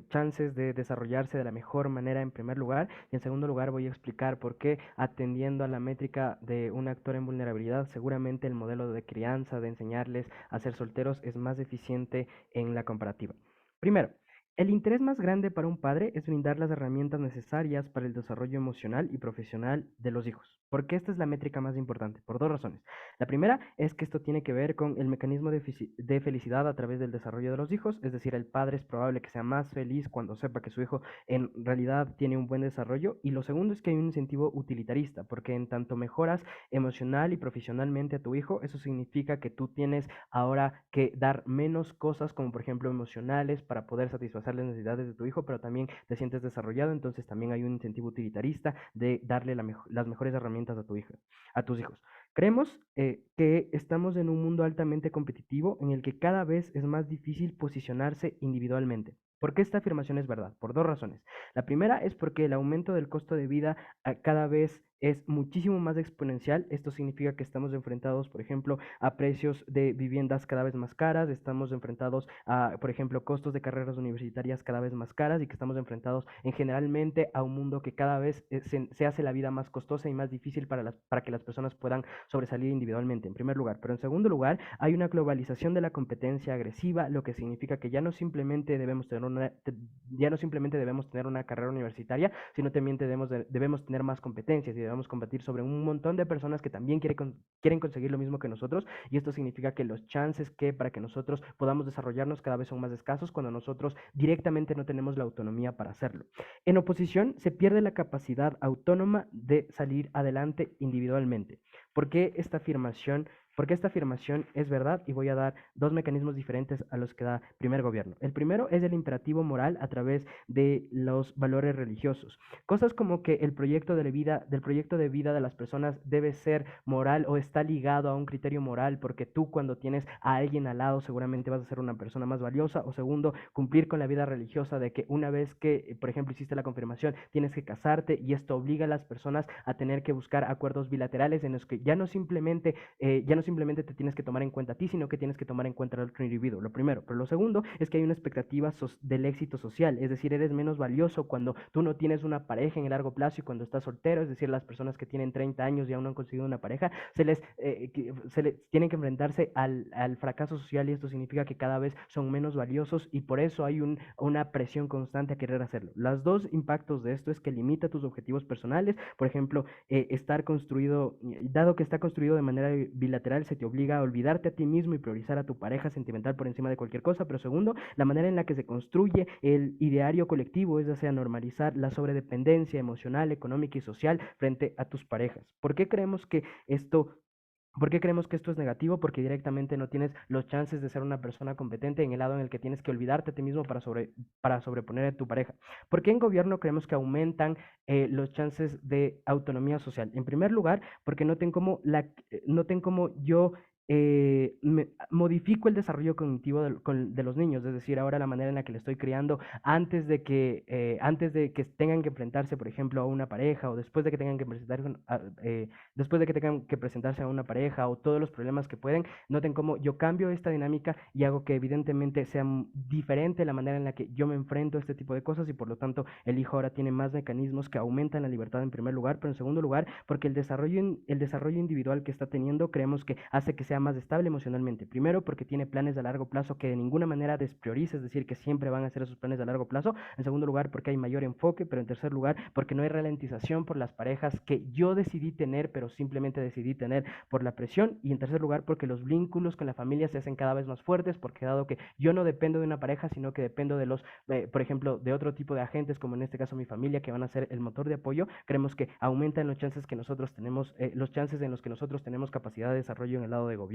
chances de desarrollarse de la mejor manera en primer lugar. Y en segundo lugar, voy a explicar por qué, atendiendo a la métrica de un actor en vulnerabilidad, seguramente el modelo de crianza, de enseñarles a ser solteros, es más eficiente en la comparativa. Primero, el interés más grande para un padre es brindar las herramientas necesarias para el desarrollo emocional y profesional de los hijos. ¿Por qué esta es la métrica más importante? Por dos razones. La primera es que esto tiene que ver con el mecanismo de felicidad a través del desarrollo de los hijos, es decir, el padre es probable que sea más feliz cuando sepa que su hijo en realidad tiene un buen desarrollo. Y lo segundo es que hay un incentivo utilitarista, porque en tanto mejoras emocional y profesionalmente a tu hijo, eso significa que tú tienes ahora que dar menos cosas, como por ejemplo emocionales, para poder satisfacer las necesidades de tu hijo, pero también te sientes desarrollado, entonces también hay un incentivo utilitarista de darle las mejores herramientas a tu hijo, a tus hijos. Creemos que estamos en un mundo altamente competitivo en el que cada vez es más difícil posicionarse individualmente. ¿Por qué esta afirmación es verdad? Por dos razones. La primera es porque el aumento del costo de vida cada vez es muchísimo más exponencial. Esto significa que estamos enfrentados, por ejemplo, a precios de viviendas cada vez más caras, estamos enfrentados a, por ejemplo, costos de carreras universitarias cada vez más caras y que estamos enfrentados generalmente a un mundo que cada vez se hace la vida más costosa y más difícil para que las personas puedan sobresalir individualmente, en primer lugar. Pero en segundo lugar, hay una globalización de la competencia agresiva, lo que significa que ya no simplemente debemos tener ya no simplemente debemos tener una carrera universitaria, sino también debemos tener más competencias y debemos competir sobre un montón de personas que también quieren conseguir lo mismo que nosotros, y esto significa que los chances para que nosotros podamos desarrollarnos cada vez son más escasos cuando nosotros directamente no tenemos la autonomía para hacerlo. En oposición, se pierde la capacidad autónoma de salir adelante individualmente. ¿Por qué esta afirmación? Porque esta afirmación es verdad, y voy a dar dos mecanismos diferentes a los que da primer gobierno. El primero es el imperativo moral a través de los valores religiosos. Cosas como que el proyecto de vida de las personas debe ser moral o está ligado a un criterio moral, porque tú cuando tienes a alguien al lado seguramente vas a ser una persona más valiosa. O segundo, cumplir con la vida religiosa de que una vez que, por ejemplo, hiciste la confirmación, tienes que casarte, y esto obliga a las personas a tener que buscar acuerdos bilaterales en los que ya no simplemente te tienes que tomar en cuenta a ti, sino que tienes que tomar en cuenta al otro individuo, lo primero. Pero lo segundo es que hay una expectativa del éxito social, es decir, eres menos valioso cuando tú no tienes una pareja en el largo plazo y cuando estás soltero, es decir, las personas que tienen 30 años y aún no han conseguido una pareja, se les tienen que enfrentarse al fracaso social, y esto significa que cada vez son menos valiosos, y por eso hay una presión constante a querer hacerlo. Los dos impactos de esto es que limita tus objetivos personales. Por ejemplo, dado que está construido de manera bilateral, se te obliga a olvidarte a ti mismo y priorizar a tu pareja sentimental por encima de cualquier cosa. Pero segundo, la manera en la que se construye el ideario colectivo, es decir, normalizar la sobredependencia emocional, económica y social frente a tus parejas. ¿Por qué creemos que esto es negativo? Porque directamente no tienes los chances de ser una persona competente en el lado en el que tienes que olvidarte a ti mismo para sobreponer a tu pareja. ¿Por qué en gobierno creemos que aumentan los chances de autonomía social? En primer lugar, porque noten cómo yo modifico el desarrollo cognitivo de los niños. Es decir, ahora la manera en la que le estoy criando antes de que tengan que enfrentarse, por ejemplo, a una pareja, o después de que tengan que presentarse a una pareja, o todos los problemas que pueden. Noten cómo yo cambio esta dinámica y hago que evidentemente sea diferente la manera en la que yo me enfrento a este tipo de cosas, y por lo tanto el hijo ahora tiene más mecanismos que aumentan la libertad en primer lugar, pero en segundo lugar porque el desarrollo individual que está teniendo creemos que hace que sea más estable emocionalmente. Primero, porque tiene planes a largo plazo que de ninguna manera desprioriza, es decir, que siempre van a ser esos planes a largo plazo. En segundo lugar, porque hay mayor enfoque, pero en tercer lugar, porque no hay ralentización por las parejas que yo decidí tener, pero simplemente decidí tener por la presión. Y en tercer lugar, porque los vínculos con la familia se hacen cada vez más fuertes, porque dado que yo no dependo de una pareja, sino que dependo de por ejemplo, de otro tipo de agentes, como en este caso mi familia, que van a ser el motor de apoyo, creemos que aumentan los chances que nosotros tenemos, los chances en los que nosotros tenemos capacidad de desarrollo en el lado de gobierno.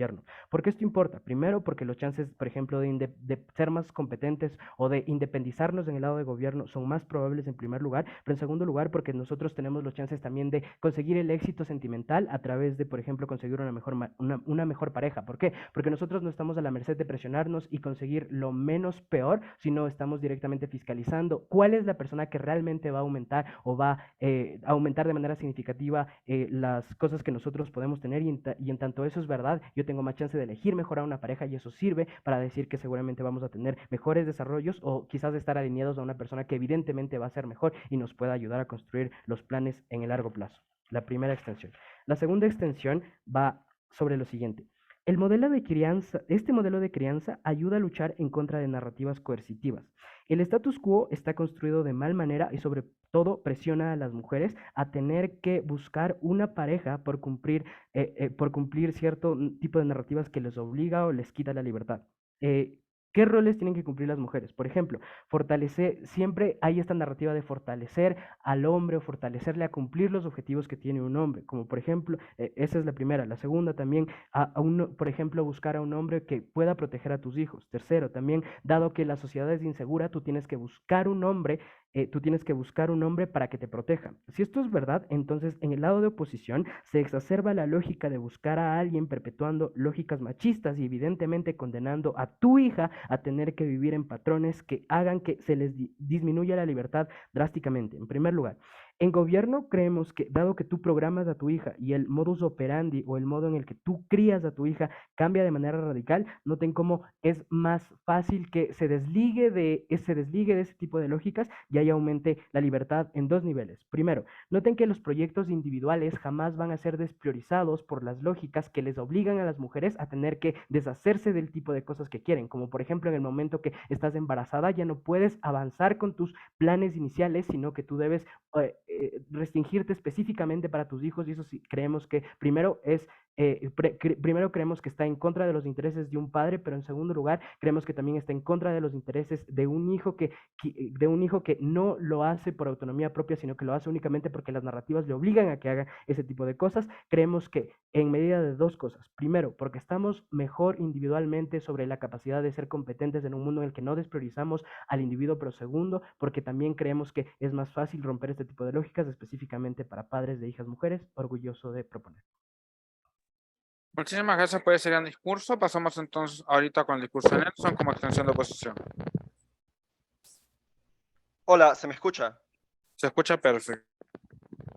¿Por qué esto importa? Primero, porque los chances, por ejemplo, de ser más competentes o de independizarnos en el lado de gobierno son más probables en primer lugar, pero en segundo lugar, porque nosotros tenemos los chances también de conseguir el éxito sentimental a través de, por ejemplo, conseguir una mejor pareja. ¿Por qué? Porque nosotros no estamos a la merced de presionarnos y conseguir lo menos peor, sino estamos directamente fiscalizando cuál es la persona que realmente va a aumentar o va a aumentar de manera significativa las cosas que nosotros podemos tener, y en tanto eso es verdad, yo tengo más chance de elegir mejor a una pareja, y eso sirve para decir que seguramente vamos a tener mejores desarrollos, o quizás estar alineados a una persona que evidentemente va a ser mejor y nos pueda ayudar a construir los planes en el largo plazo. La primera extensión. La segunda extensión va sobre lo siguiente. Este modelo de crianza ayuda a luchar en contra de narrativas coercitivas. El status quo está construido de mal manera y sobre todo presiona a las mujeres a tener que buscar una pareja por cumplir cierto tipo de narrativas que les obliga o les quita la libertad. ¿Qué roles tienen que cumplir las mujeres? Por ejemplo, siempre hay esta narrativa de fortalecer al hombre o fortalecerle a cumplir los objetivos que tiene un hombre, como por ejemplo, esa es la primera. La segunda también, por ejemplo, buscar a un hombre que pueda proteger a tus hijos. Tercero, también, dado que la sociedad es insegura, tú tienes que buscar un hombre para que te proteja. Si esto es verdad, entonces en el lado de oposición se exacerba la lógica de buscar a alguien, perpetuando lógicas machistas y evidentemente condenando a tu hija a tener que vivir en patrones que hagan que se les disminuya la libertad drásticamente. En primer lugar, En gobierno creemos que, dado que tú programas a tu hija y el modus operandi o el modo en el que tú crías a tu hija cambia de manera radical, noten cómo es más fácil que se desligue de ese tipo de lógicas y ahí aumente la libertad en dos niveles. Primero, noten que los proyectos individuales jamás van a ser despriorizados por las lógicas que les obligan a las mujeres a tener que deshacerse del tipo de cosas que quieren, como por ejemplo en el momento que estás embarazada ya no puedes avanzar con tus planes iniciales, sino que tú debes restringirte específicamente para tus hijos, y eso sí creemos que primero creemos que está en contra de los intereses de un padre, pero en segundo lugar creemos que también está en contra de los intereses de un hijo que no lo hace por autonomía propia, sino que lo hace únicamente porque las narrativas le obligan a que haga ese tipo de cosas. Creemos que en medida de dos cosas. Primero, porque estamos mejor individualmente sobre la capacidad de ser competentes en un mundo en el que no despriorizamos al individuo, pero segundo, porque también creemos que es más fácil romper este tipo de lógicas, específicamente para padres de hijas mujeres, orgulloso de proponer. Muchísimas gracias por ese gran discurso. Pasamos entonces ahorita con el discurso de Nelson como extensión de oposición. Hola, ¿se me escucha? Se escucha perfecto.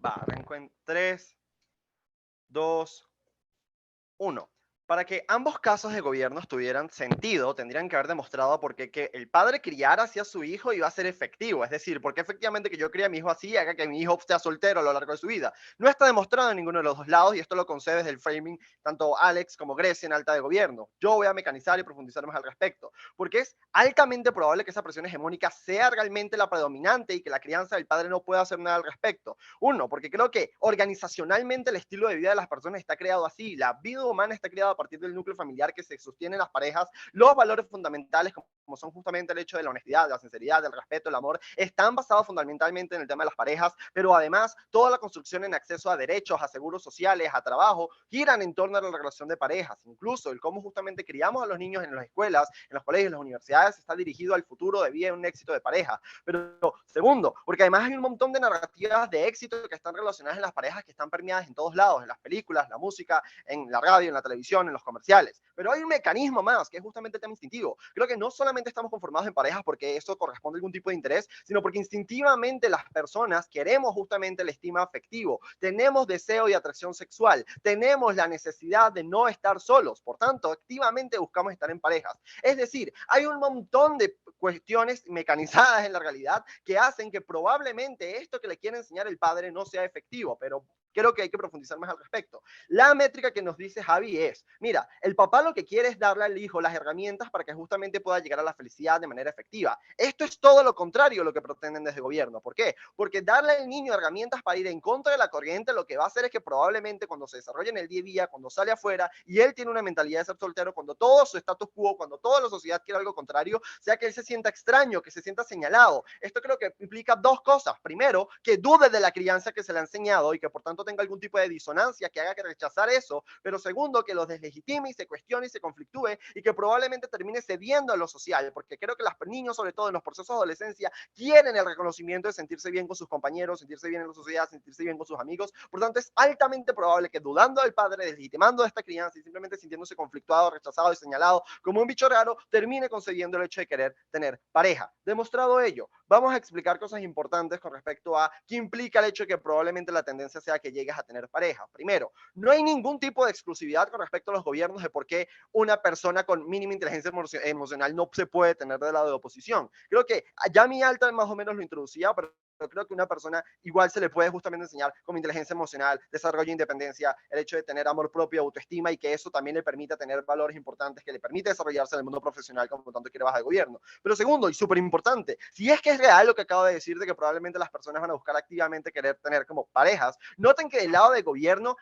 Va, arranco en 3, 2, 1. Para que ambos casos de gobiernos tuvieran sentido, tendrían que haber demostrado por qué que el padre criar hacia su hijo iba a ser efectivo. Es decir, porque efectivamente que yo críe a mi hijo así haga que mi hijo sea soltero a lo largo de su vida. No está demostrado en ninguno de los dos lados, y esto lo concede desde el framing tanto Alex como Grecia en Alta de Gobierno. Yo voy a mecanizar y profundizar más al respecto, porque es altamente probable que esa presión hegemónica sea realmente la predominante y que la crianza del padre no pueda hacer nada al respecto. Uno, porque creo que organizacionalmente el estilo de vida de las personas está creado así. La vida humana está creada a partir del núcleo familiar que se sostiene en las parejas. Los valores fundamentales, como son justamente el hecho de la honestidad, de la sinceridad, del respeto, el amor, están basados fundamentalmente en el tema de las parejas, pero además toda la construcción en acceso a derechos, a seguros sociales, a trabajo, giran en torno a la relación de parejas. Incluso el cómo justamente criamos a los niños en las escuelas, en los colegios, en las universidades, está dirigido al futuro de vida y un éxito de pareja. Pero segundo, porque además hay un montón de narrativas de éxito que están relacionadas en las parejas, que están permeadas en todos lados, en las películas, la música, en la radio, en la televisión, en los comerciales. Pero hay un mecanismo más, que es justamente el tema instintivo. Creo que no solamente estamos conformados en parejas porque eso corresponde a algún tipo de interés, sino porque instintivamente las personas queremos justamente el estima afectivo, tenemos deseo y atracción sexual, tenemos la necesidad de no estar solos, por tanto, activamente buscamos estar en parejas. Es decir, hay un montón de cuestiones mecanizadas en la realidad que hacen que probablemente esto que le quiere enseñar el padre no sea efectivo, pero creo que hay que profundizar más al respecto. La métrica que nos dice Javi es, mira, el papá lo que quiere es darle al hijo las herramientas para que justamente pueda llegar a la felicidad de manera efectiva. Esto es todo lo contrario a lo que pretenden desde el gobierno. ¿Por qué? Porque darle al niño herramientas para ir en contra de la corriente lo que va a hacer es que probablemente cuando se desarrolle en el día a día, cuando sale afuera y él tiene una mentalidad de ser soltero, cuando todo su status quo, cuando toda la sociedad quiere algo contrario, sea que él se sienta extraño, que se sienta señalado. Esto creo que implica dos cosas. Primero, que dude de la crianza que se le ha enseñado y que por tanto tenga algún tipo de disonancia que haga que rechazar eso, pero segundo, que los deslegitime y se cuestione y se conflictúe y que probablemente termine cediendo a lo social, porque creo que los niños, sobre todo en los procesos de adolescencia, quieren el reconocimiento de sentirse bien con sus compañeros, sentirse bien en la sociedad, sentirse bien con sus amigos. Por tanto, es altamente probable que dudando del padre, deslegitimando esta crianza y simplemente sintiéndose conflictuado, rechazado y señalado como un bicho raro, termine concediendo el hecho de querer tener pareja. Demostrado ello, vamos a explicar cosas importantes con respecto a qué implica el hecho de que probablemente la tendencia sea que llegues a tener pareja. Primero, no hay ningún tipo de exclusividad con respecto a los gobiernos de por qué una persona con mínima inteligencia emocional no se puede tener del lado de oposición. Creo que ya mi alta más o menos lo introducía, pero creo que una persona igual se le puede justamente enseñar como inteligencia emocional, desarrollo de independencia, el hecho de tener amor propio, autoestima, y que eso también le permita tener valores importantes, que le permite desarrollarse en el mundo profesional como tanto quiere bajar el gobierno. Pero segundo, y súper importante, si es que es real lo que acabo de decir de que probablemente las personas van a buscar activamente querer tener como parejas, noten que del lado del gobierno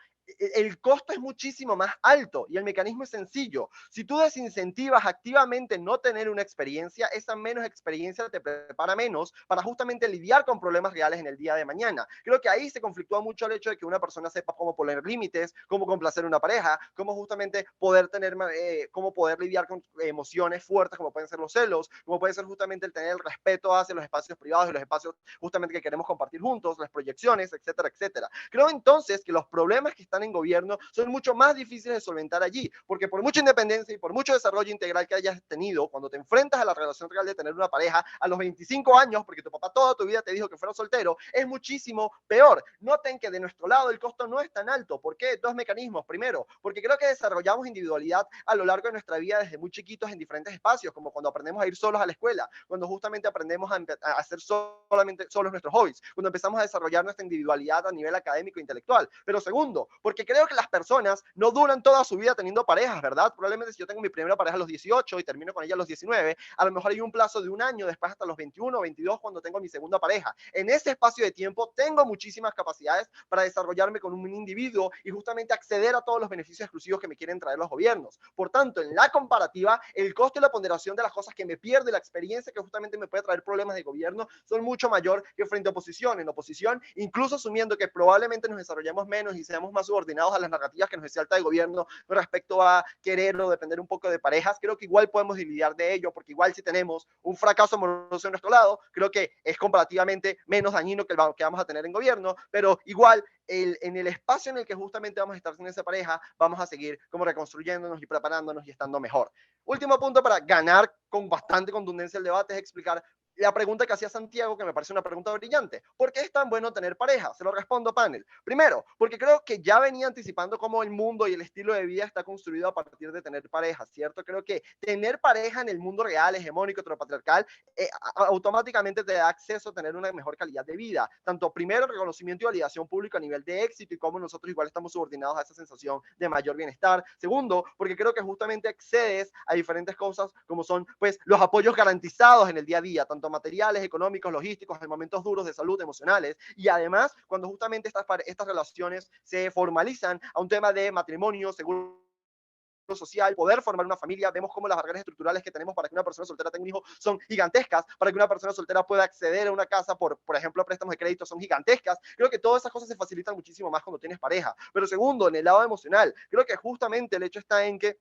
el costo es muchísimo más alto y el mecanismo es sencillo. Si tú desincentivas activamente no tener una experiencia, esa menos experiencia te prepara menos para justamente lidiar con problemas reales en el día de mañana. Creo que ahí se conflictúa mucho el hecho de que una persona sepa cómo poner límites, cómo complacer a una pareja, cómo justamente poder tener, cómo poder lidiar con emociones fuertes como pueden ser los celos, como puede ser justamente el tener el respeto hacia los espacios privados y los espacios justamente que queremos compartir juntos, las proyecciones, etcétera, etcétera. Creo entonces que los problemas que están en gobierno son mucho más difíciles de solventar allí, porque por mucha independencia y por mucho desarrollo integral que hayas tenido, cuando te enfrentas a la relación real de tener una pareja a los 25 años, porque tu papá toda tu vida te dijo que fuera soltero, es muchísimo peor. Noten que de nuestro lado el costo no es tan alto. ¿Por qué? Dos mecanismos. Primero, porque creo que desarrollamos individualidad a lo largo de nuestra vida desde muy chiquitos en diferentes espacios, como cuando aprendemos a ir solos a la escuela, cuando justamente aprendemos a hacer solamente solos nuestros hobbies, cuando empezamos a desarrollar nuestra individualidad a nivel académico e intelectual. Pero segundo, porque creo que las personas no duran toda su vida teniendo parejas, ¿verdad? Probablemente si yo tengo mi primera pareja a los 18 y termino con ella a los 19, a lo mejor hay un plazo de un año, después hasta los 21 o 22 cuando tengo mi segunda pareja. En ese espacio de tiempo tengo muchísimas capacidades para desarrollarme con un individuo y justamente acceder a todos los beneficios exclusivos que me quieren traer los gobiernos. Por tanto, en la comparativa, el costo y la ponderación de las cosas que me pierdo y la experiencia que justamente me puede traer problemas de gobierno son mucho mayor que frente a oposición. En oposición, incluso asumiendo que probablemente nos desarrollemos menos y seamos más subordinados a las narrativas que nos exalta el gobierno con respecto a querer o depender un poco de parejas, creo que igual podemos lidiar de ello, porque igual si tenemos un fracaso amoroso en nuestro lado, creo que es comparativamente menos dañino que el que vamos a tener en gobierno, pero igual en el espacio en el que justamente vamos a estar sin esa pareja, vamos a seguir como reconstruyéndonos y preparándonos y estando mejor. Último punto para ganar con bastante contundencia el debate es explicar la pregunta que hacía Santiago, que me parece una pregunta brillante. ¿Por qué es tan bueno tener pareja? Se lo respondo, panel. Primero, porque creo que ya venía anticipando cómo el mundo y el estilo de vida está construido a partir de tener pareja, ¿cierto? Creo que tener pareja en el mundo real, hegemónico, heteropatriarcal, automáticamente te da acceso a tener una mejor calidad de vida. Tanto primero, reconocimiento y validación público a nivel de éxito y cómo nosotros igual estamos subordinados a esa sensación de mayor bienestar. Segundo, porque creo que justamente accedes a diferentes cosas como son, pues, los apoyos garantizados en el día a día, tanto materiales, económicos, logísticos, en momentos duros de salud, emocionales, y además cuando justamente estas relaciones se formalizan a un tema de matrimonio, seguro social, poder formar una familia, vemos cómo las barreras estructurales que tenemos para que una persona soltera tenga un hijo son gigantescas, para que una persona soltera pueda acceder a una casa por ejemplo, préstamos de crédito son gigantescas. Creo que todas esas cosas se facilitan muchísimo más cuando tienes pareja. Pero segundo, en el lado emocional, creo que justamente el hecho está en que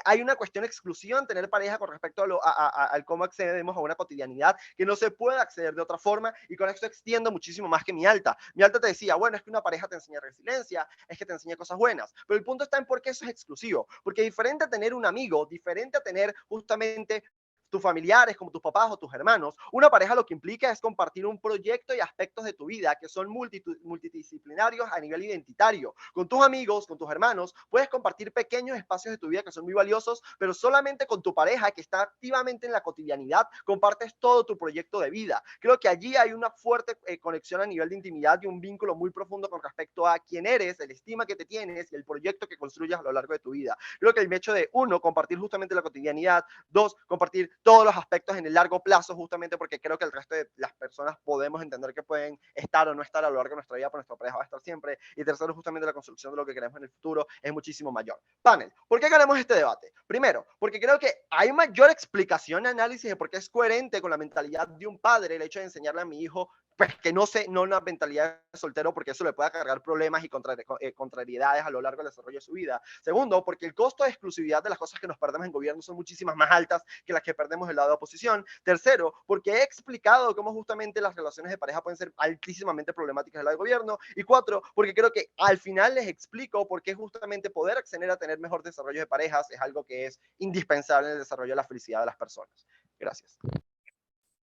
hay una cuestión exclusiva en tener pareja con respecto al cómo accedemos a una cotidianidad que no se puede acceder de otra forma, y con esto extiendo muchísimo más que mi alta. Mi alta te decía, bueno, es que una pareja te enseña resiliencia, es que te enseña cosas buenas, pero el punto está en por qué eso es exclusivo, porque diferente a tener un amigo, diferente a tener justamente tus familiares, como tus papás o tus hermanos, una pareja lo que implica es compartir un proyecto y aspectos de tu vida que son multidisciplinarios a nivel identitario. Con tus amigos, con tus hermanos, puedes compartir pequeños espacios de tu vida que son muy valiosos, pero solamente con tu pareja que está activamente en la cotidianidad, compartes todo tu proyecto de vida. Creo que allí hay una fuerte conexión a nivel de intimidad y un vínculo muy profundo con respecto a quién eres, el estima que te tienes y el proyecto que construyas a lo largo de tu vida. Creo que el hecho de, uno, compartir justamente la cotidianidad, dos, compartir todos los aspectos en el largo plazo, justamente porque creo que el resto de las personas podemos entender que pueden estar o no estar a lo largo de nuestra vida, pero nuestra pareja va a estar siempre. Y tercero, justamente la construcción de lo que queremos en el futuro es muchísimo mayor. Panel, ¿por qué queremos este debate? Primero, porque creo que hay mayor explicación y análisis de por qué es coherente con la mentalidad de un padre el hecho de enseñarle a mi hijo pues que no una mentalidad de soltero, porque eso le puede cargar problemas y contrariedades a lo largo del desarrollo de su vida. Segundo, porque el costo de exclusividad de las cosas que nos perdemos en gobierno son muchísimas más altas que las que perdemos del lado de oposición. Tercero, porque he explicado cómo justamente las relaciones de pareja pueden ser altísimamente problemáticas del lado de gobierno. Y cuatro, porque creo que al final les explico por qué justamente poder acceder a tener mejor desarrollo de parejas es algo que es indispensable en el desarrollo de la felicidad de las personas. Gracias.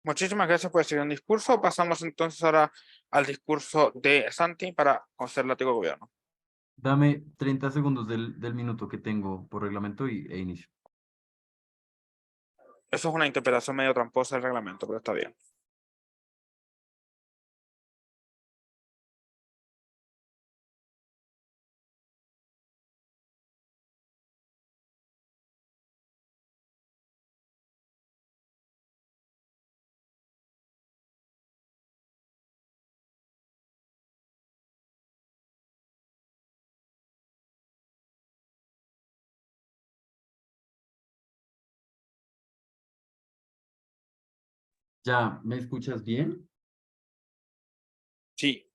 Muchísimas gracias por este gran discurso. Pasamos entonces ahora al discurso de Santi para conocer el látigo de gobierno. Dame 30 segundos del minuto que tengo por reglamento e inicio. Eso es una interpretación medio tramposa del reglamento, pero está bien. ¿Ya me escuchas bien? Sí.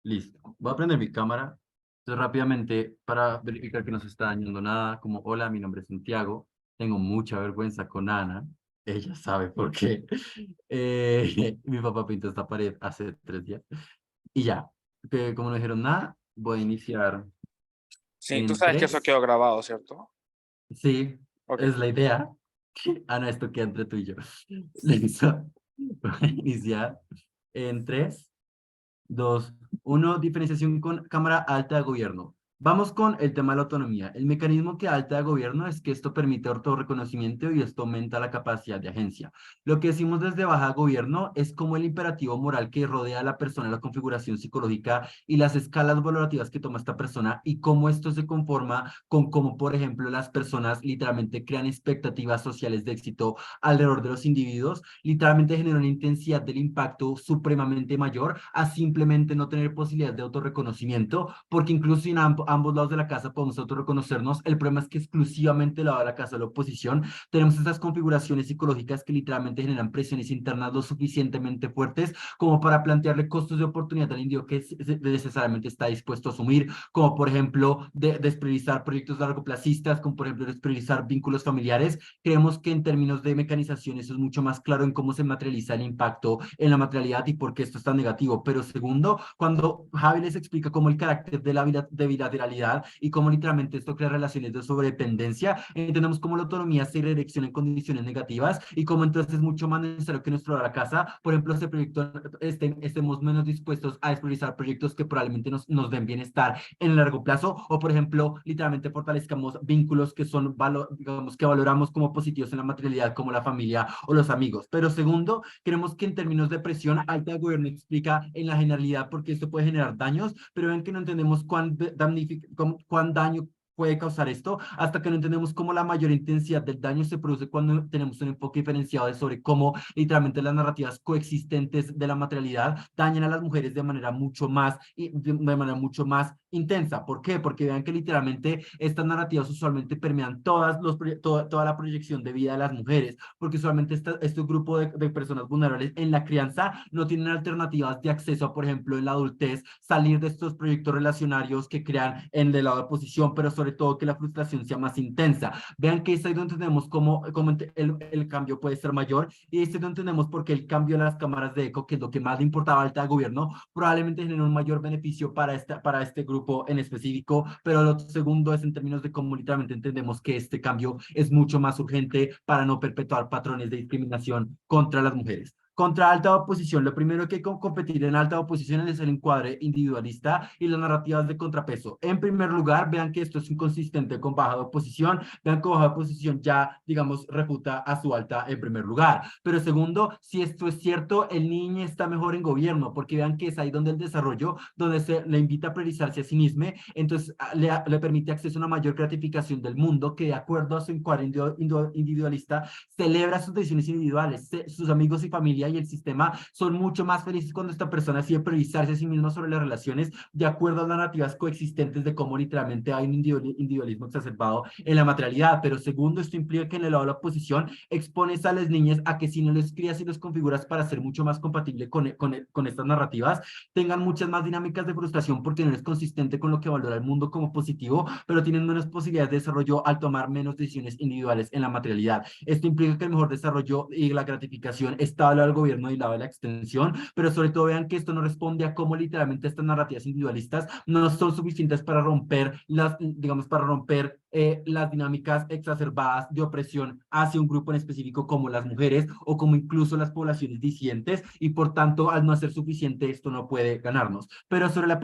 Listo. Voy a prender mi cámara. Entonces, rápidamente, para verificar que no se está dañando nada, como, hola, mi nombre es Santiago, tengo mucha vergüenza con Ana, ella sabe por qué. Mi papá pintó esta pared hace 3 días. Y ya, que como no dijeron nada, Voy a iniciar Sí, tú en sabes que eso 3. quedó grabado, ¿cierto? Sí, Ok. es la idea. Ah, no, esto queda entre tú y yo. Listo. Voy a iniciar en 3, 2, 1. Diferenciación con Cámara Alta de Gobierno. Vamos con el tema de la autonomía. El mecanismo que alta de gobierno es que esto permite autorreconocimiento y esto aumenta la capacidad de agencia. Lo que decimos desde baja gobierno es como el imperativo moral que rodea a la persona, la configuración psicológica y las escalas valorativas que toma esta persona y cómo esto se conforma con cómo, por ejemplo, las personas literalmente crean expectativas sociales de éxito alrededor de los individuos, literalmente genera una intensidad del impacto supremamente mayor a simplemente no tener posibilidad de autorreconocimiento, porque incluso en ambos lados de la casa podemos autorreconocernos. El problema es que exclusivamente el lado de la casa de la oposición tenemos esas configuraciones psicológicas que literalmente generan presiones internas lo suficientemente fuertes como para plantearle costos de oportunidad al individuo que necesariamente está dispuesto a asumir, como por ejemplo despriorizar proyectos largoplacistas, como por ejemplo despriorizar vínculos familiares. Creemos que en términos de mecanización eso es mucho más claro en cómo se materializa el impacto en la materialidad y por qué esto es tan negativo. Pero segundo, cuando Javi les explica cómo el carácter de la bilateralidad y cómo literalmente esto crea relaciones de sobredependencia, entendemos cómo la autonomía se redirecciona en condiciones negativas y cómo entonces es mucho más necesario que nuestro la casa, por ejemplo, este proyecto estemos menos dispuestos a priorizar proyectos que probablemente nos den bienestar en el largo plazo, o por ejemplo, literalmente fortalezcamos vínculos que son, digamos, que valoramos como positivos en la materialidad, como la familia o los amigos. Pero segundo, creemos que en términos de presión alta de gobierno explica en la generalidad porque esto puede generar daños, pero ven que no entendemos cuán daño puede causar esto, hasta que no entendemos cómo la mayor intensidad del daño se produce cuando tenemos un enfoque diferenciado de sobre cómo literalmente las narrativas coexistentes de la materialidad dañan a las mujeres de manera mucho más, de manera mucho más intensa. ¿Por qué? Porque vean que literalmente estas narrativas usualmente permean toda la proyección de vida de las mujeres, porque usualmente este grupo de personas vulnerables en la crianza no tienen alternativas de acceso a, por ejemplo, en la adultez, salir de estos proyectos relacionarios que crean en el lado de oposición, pero sobre todo que la frustración sea más intensa. Vean que es ahí donde tenemos cómo el cambio puede ser mayor y es ahí donde tenemos por qué el cambio de las cámaras de eco, que es lo que más le importaba al alta gobierno, probablemente genera un mayor beneficio para este grupo en específico, pero lo segundo es en términos de cómo literalmente entendemos que este cambio es mucho más urgente para no perpetuar patrones de discriminación contra las mujeres. Contra alta oposición, lo primero que hay que competir en alta oposición es el encuadre individualista y las narrativas de contrapeso. En primer lugar, vean que esto es inconsistente con baja de oposición, vean que baja de oposición ya, digamos, refuta a su alta en primer lugar. Pero segundo, si esto es cierto, el niño está mejor en gobierno, porque vean que es ahí donde el desarrollo, donde se le invita a priorizarse a sí mismo, entonces le permite acceso a una mayor gratificación del mundo, que de acuerdo a su encuadre individualista, celebra sus decisiones individuales, sus amigos y familia y el sistema son mucho más felices cuando esta persona decide priorizarse a sí misma sobre las relaciones de acuerdo a las narrativas coexistentes de cómo literalmente hay un individualismo exacerbado en la materialidad. Pero segundo, esto implica que en el lado de la oposición expones a las niñas a que si no les crías y los configuras para ser mucho más compatible con estas narrativas, tengan muchas más dinámicas de frustración porque no es consistente con lo que valora el mundo como positivo, pero tienen menos posibilidades de desarrollo al tomar menos decisiones individuales en la materialidad. Esto implica que el mejor desarrollo y la gratificación está al lado del gobierno y al lado de la extensión, pero sobre todo vean que esto no responde a cómo literalmente estas narrativas individualistas no son suficientes para romper las dinámicas exacerbadas de opresión hacia un grupo en específico como las mujeres o como incluso las poblaciones disidentes, y por tanto al no ser suficiente esto no puede ganarnos. Pero sobre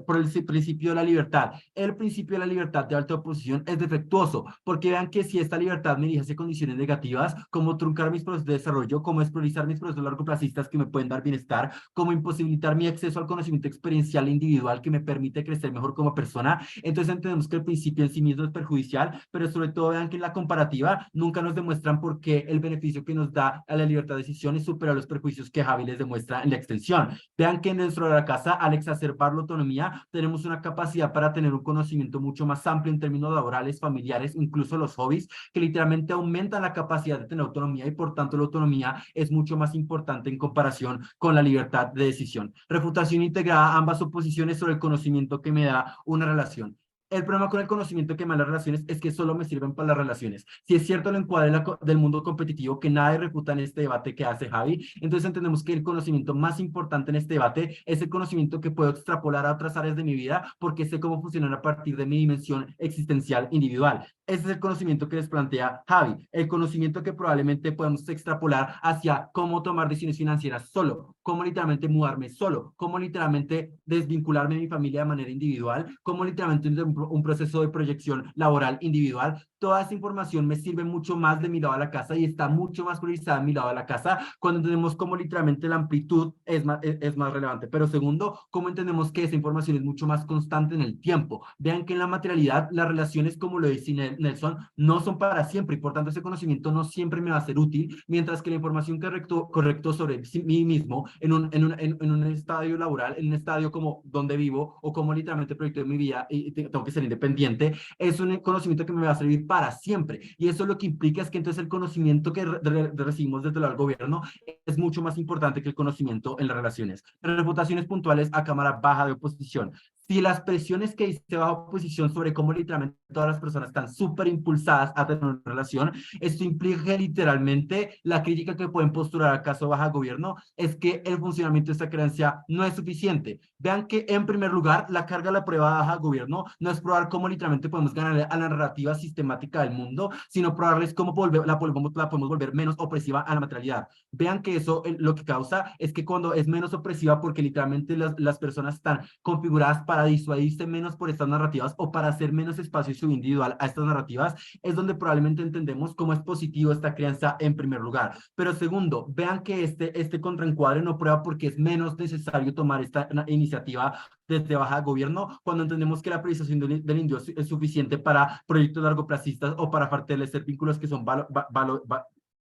por el principio de la libertad, el principio de la libertad de alta oposición es defectuoso, porque vean que si esta libertad me dirige hacia condiciones negativas, como truncar mis procesos de desarrollo, como despriorizar mis procesos largoplacistas que me pueden dar bienestar, como imposibilitar mi acceso al conocimiento experiencial e individual que me permite crecer mejor como persona, entonces entendemos que el principio en sí mismo es perjudicial, pero sobre todo vean que en la comparativa nunca nos demuestran por qué el beneficio que nos da a la libertad de decisión es superior a los perjuicios que Javi les demuestra en la extensión. Vean que dentro de la casa, al exacerbar la autonomía, tenemos una capacidad para tener un conocimiento mucho más amplio en términos laborales, familiares, incluso los hobbies, que literalmente aumentan la capacidad de tener autonomía y por tanto la autonomía es mucho más importante en comparación con la libertad de decisión. Refutación integrada, ambas oposiciones sobre el conocimiento que me da una relación. El problema con el conocimiento que me da las relaciones es que solo me sirven para las relaciones. Si es cierto el encuadre del mundo competitivo que nadie refuta en este debate que hace Javi, entonces entendemos que el conocimiento más importante en este debate es el conocimiento que puedo extrapolar a otras áreas de mi vida porque sé cómo funcionan a partir de mi dimensión existencial individual. Ese es el conocimiento que les plantea Javi, el conocimiento que probablemente podemos extrapolar hacia cómo tomar decisiones financieras solo, cómo literalmente mudarme solo, cómo literalmente desvincularme de mi familia de manera individual, cómo literalmente un proceso de proyección laboral individual. Toda esa información me sirve mucho más de mi lado a la casa y está mucho más priorizada en mi lado a la casa cuando entendemos cómo literalmente la amplitud es más relevante. Pero segundo, cómo entendemos que esa información es mucho más constante en el tiempo. Vean que en la materialidad las relaciones, como lo dice Nelson, no son para siempre y por tanto ese conocimiento no siempre me va a ser útil, mientras que la información correcto sobre mí mismo en un estadio laboral, en un estadio como donde vivo o como literalmente proyecto mi vida y tengo que ser independiente, es un conocimiento que me va a servir para siempre. Y eso lo que implica es que entonces el conocimiento que recibimos desde el gobierno es mucho más importante que el conocimiento en las relaciones. Refutaciones puntuales a cámara baja de oposición. Si las presiones que hice bajo oposición sobre cómo literalmente todas las personas están súper impulsadas a tener una relación, esto implica literalmente la crítica que pueden postular al caso baja gobierno es que el funcionamiento de esta creencia no es suficiente. Vean que en primer lugar la carga de la prueba baja gobierno no es probar cómo literalmente podemos ganar a la narrativa sistemática del mundo, sino probarles cómo la podemos volver menos opresiva a la materialidad. Vean que eso lo que causa es que cuando es menos opresiva porque literalmente las personas están configuradas para disuadirse menos por estas narrativas o para hacer menos espacio subindividual a estas narrativas, es donde probablemente entendemos cómo es positivo esta crianza en primer lugar. Pero segundo, vean que este contraencuadre no prueba porque es menos necesario tomar esta iniciativa desde baja gobierno cuando entendemos que la priorización del indio es suficiente para proyectos largoplacistas o para fortalecer vínculos que son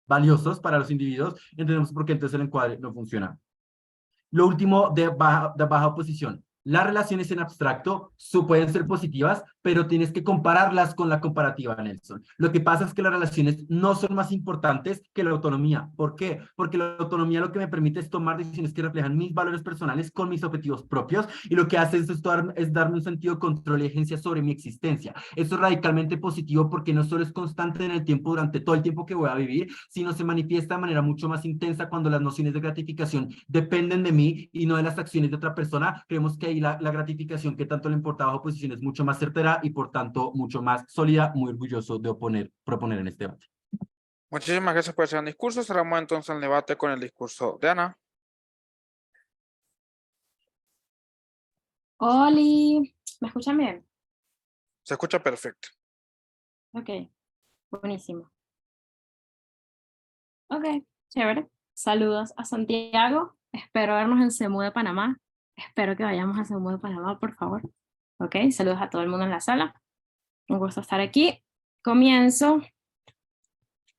valiosos para los individuos, entendemos por qué entonces el encuadre no funciona. Lo último de baja oposición. Las relaciones en abstracto pueden ser positivas, pero tienes que compararlas con la comparativa, Nelson. Lo que pasa es que las relaciones no son más importantes que la autonomía. ¿Por qué? Porque la autonomía lo que me permite es tomar decisiones que reflejan mis valores personales con mis objetivos propios y lo que hace es darme un sentido de control y agencia sobre mi existencia. Eso es radicalmente positivo porque no solo es constante en el tiempo durante todo el tiempo que voy a vivir, sino se manifiesta de manera mucho más intensa cuando las nociones de gratificación dependen de mí y no de las acciones de otra persona. Creemos que ahí la gratificación que tanto le importa bajo oposición es mucho más certera y por tanto mucho más sólida. Muy orgulloso de proponer en este debate. Muchísimas gracias por ese discurso. Cerramos entonces el debate con el discurso de Ana. Oli, ¿me escuchan bien? Se escucha perfecto. Ok, buenísimo. Ok, chévere. Saludos a Santiago. Espero vernos en CEMU de Panamá. Espero que vayamos a CEMU de Panamá, por favor. Ok, saludos a todo el mundo en la sala. Un gusto estar aquí. Comienzo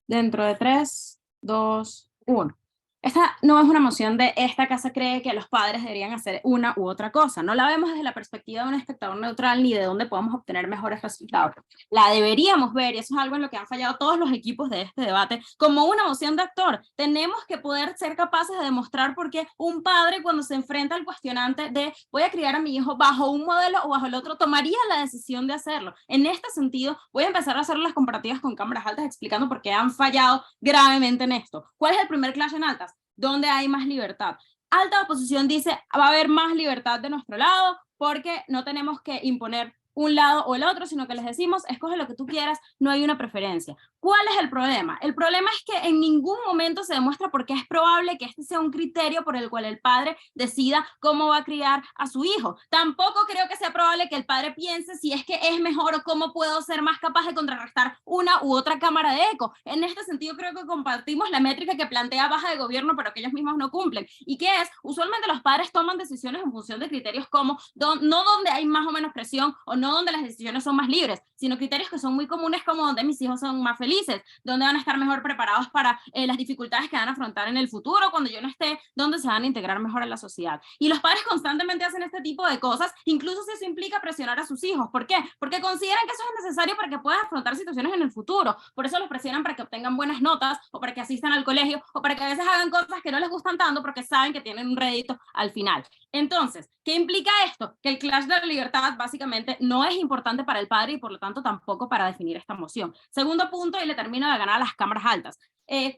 dentro de 3, 2, 1. Esta no es una moción de esta casa cree que los padres deberían hacer una u otra cosa. No la vemos desde la perspectiva de un espectador neutral ni de dónde podemos obtener mejores resultados. La deberíamos ver, y eso es algo en lo que han fallado todos los equipos de este debate, como una moción de actor. Tenemos que poder ser capaces de demostrar por qué un padre cuando se enfrenta al cuestionante de voy a criar a mi hijo bajo un modelo o bajo el otro, tomaría la decisión de hacerlo. En este sentido, voy a empezar a hacer las comparativas con cámaras altas explicando por qué han fallado gravemente en esto. ¿Cuál es el primer clash en altas? ¿Dónde hay más libertad? Alta oposición dice, va a haber más libertad de nuestro lado porque no tenemos que imponer un lado o el otro, sino que les decimos, escoge lo que tú quieras, no hay una preferencia. ¿Cuál es el problema? El problema es que en ningún momento se demuestra por qué es probable que este sea un criterio por el cual el padre decida cómo va a criar a su hijo. Tampoco creo que sea probable que el padre piense si es que es mejor o cómo puedo ser más capaz de contrarrestar una u otra cámara de eco. En este sentido creo que compartimos la métrica que plantea baja de gobierno, pero que ellos mismos no cumplen. ¿Y qué es? Usualmente los padres toman decisiones en función de criterios como no donde hay más o menos presión o no donde las decisiones son más libres, sino criterios que son muy comunes como donde mis hijos son más felices, donde van a estar mejor preparados para las dificultades que van a afrontar en el futuro, cuando yo no esté, donde se van a integrar mejor en la sociedad. Y los padres constantemente hacen este tipo de cosas, incluso si eso implica implica presionar a sus hijos. ¿Por qué? Porque consideran que eso es necesario para que puedan afrontar situaciones en el futuro. Por eso los presionan para que obtengan buenas notas, o para que asistan al colegio, o para que a veces hagan cosas que no les gustan tanto porque saben que tienen un rédito al final. Entonces, ¿qué implica esto? Que el clash de la libertad básicamente no es importante para el padre y por lo tanto tampoco para definir esta moción. Segundo punto, y le termino de ganar a las cámaras altas.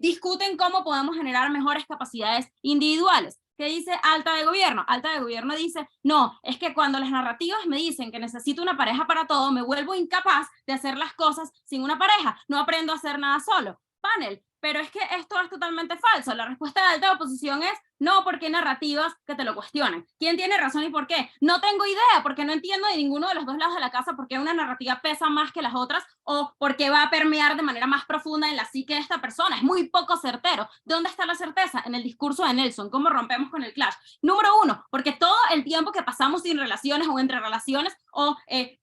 Discuten cómo podemos generar mejores capacidades individuales. ¿Qué dice Alta de Gobierno? Alta de Gobierno dice, no, es que cuando las narrativas me dicen que necesito una pareja para todo, me vuelvo incapaz de hacer las cosas sin una pareja, no aprendo a hacer nada solo. Panel, pero es que esto es totalmente falso. La respuesta de alta oposición es, no, porque hay narrativas que te lo cuestionan. ¿Quién tiene razón y por qué? No tengo idea, porque no entiendo de ninguno de los dos lados de la casa por qué una narrativa pesa más que las otras o por qué va a permear de manera más profunda en la psique de esta persona. Es muy poco certero. ¿Dónde está la certeza? En el discurso de Nelson. ¿Cómo rompemos con el clash? Número uno, porque todo el tiempo que pasamos sin relaciones o entre relaciones o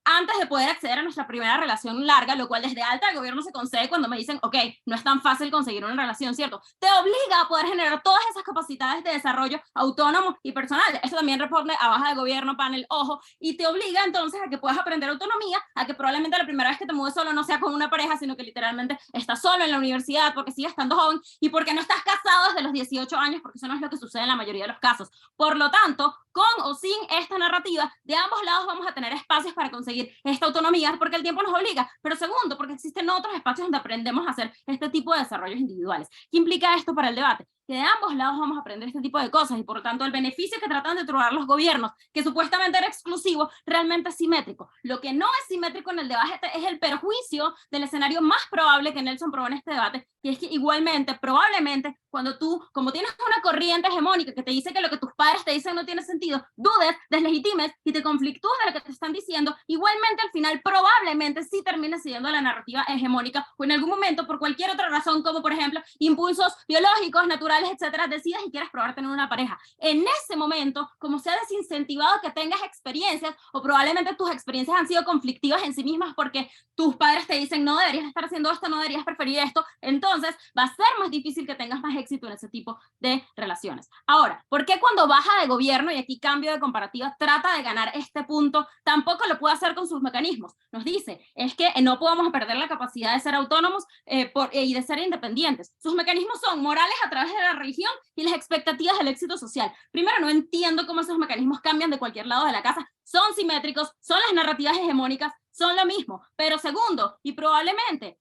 antes de poder acceder a nuestra primera relación larga, lo cual desde alta el gobierno se concede cuando me dicen, ok, no es tan fácil conseguir una relación, ¿cierto? Te obliga a poder generar todas esas capacidades de desarrollo autónomo y personal. Esto también responde a baja de gobierno, panel, ojo, y te obliga entonces a que puedas aprender autonomía, a que probablemente la primera vez que te mudes solo no sea con una pareja, sino que literalmente estás solo en la universidad porque sigues estando joven y porque no estás casado desde los 18 años, porque eso no es lo que sucede en la mayoría de los casos. Por lo tanto, con o sin esta narrativa, de ambos lados vamos a tener espacios para conseguir esta autonomía porque el tiempo nos obliga, pero segundo, porque existen otros espacios donde aprendemos a hacer este tipo de desarrollos individuales. ¿Qué implica esto para el debate? Que de ambos lados vamos a aprender este tipo de cosas y por lo tanto el beneficio que tratan de trobar los gobiernos, que supuestamente era exclusivo, realmente es simétrico. Lo que no es simétrico en el debate es el perjuicio del escenario más probable que Nelson probó en este debate, y es que igualmente, probablemente, cuando tú, como tienes una corriente hegemónica que te dice que lo que tus padres te dicen no tiene sentido, dudes, deslegitimes y te conflictúes de lo que te están diciendo, igualmente al final probablemente sí termines siguiendo la narrativa hegemónica o en algún momento por cualquier otra razón, como por ejemplo impulsos biológicos, naturales, etcétera, decidas y quieras probar tener una pareja. En ese momento, como se ha desincentivado que tengas experiencias o probablemente tus experiencias han sido conflictivas en sí mismas porque tus padres te dicen no deberías estar haciendo esto, no deberías preferir esto, entonces va a ser más difícil que tengas más éxito en ese tipo de relaciones. Ahora, ¿por qué cuando baja de gobierno, y aquí cambio de comparativa, trata de ganar este punto, tampoco lo puede hacer con sus mecanismos? Nos dice, es que no podemos perder la capacidad de ser autónomos y de ser independientes. Sus mecanismos son morales a través de la religión y las expectativas del éxito social. Primero, no entiendo cómo esos mecanismos cambian de cualquier lado de la casa. Son simétricos, son las narrativas hegemónicas, son lo mismo. Pero segundo, y probablemente,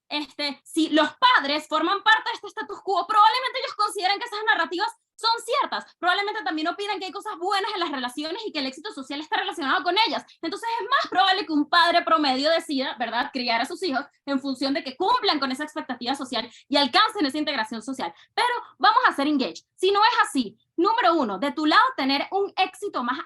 si los padres forman parte de este status quo, probablemente ellos consideran que esas narrativas son ciertas. Probablemente también opinan que hay cosas buenas en las relaciones y que el éxito social está relacionado con ellas. Entonces es más probable que un padre promedio decida, ¿verdad?, criar a sus hijos en función de que cumplan con esa expectativa social y alcancen esa integración social. Pero vamos a ser engaged. Si no es así, número uno, de tu lado tener un éxito más,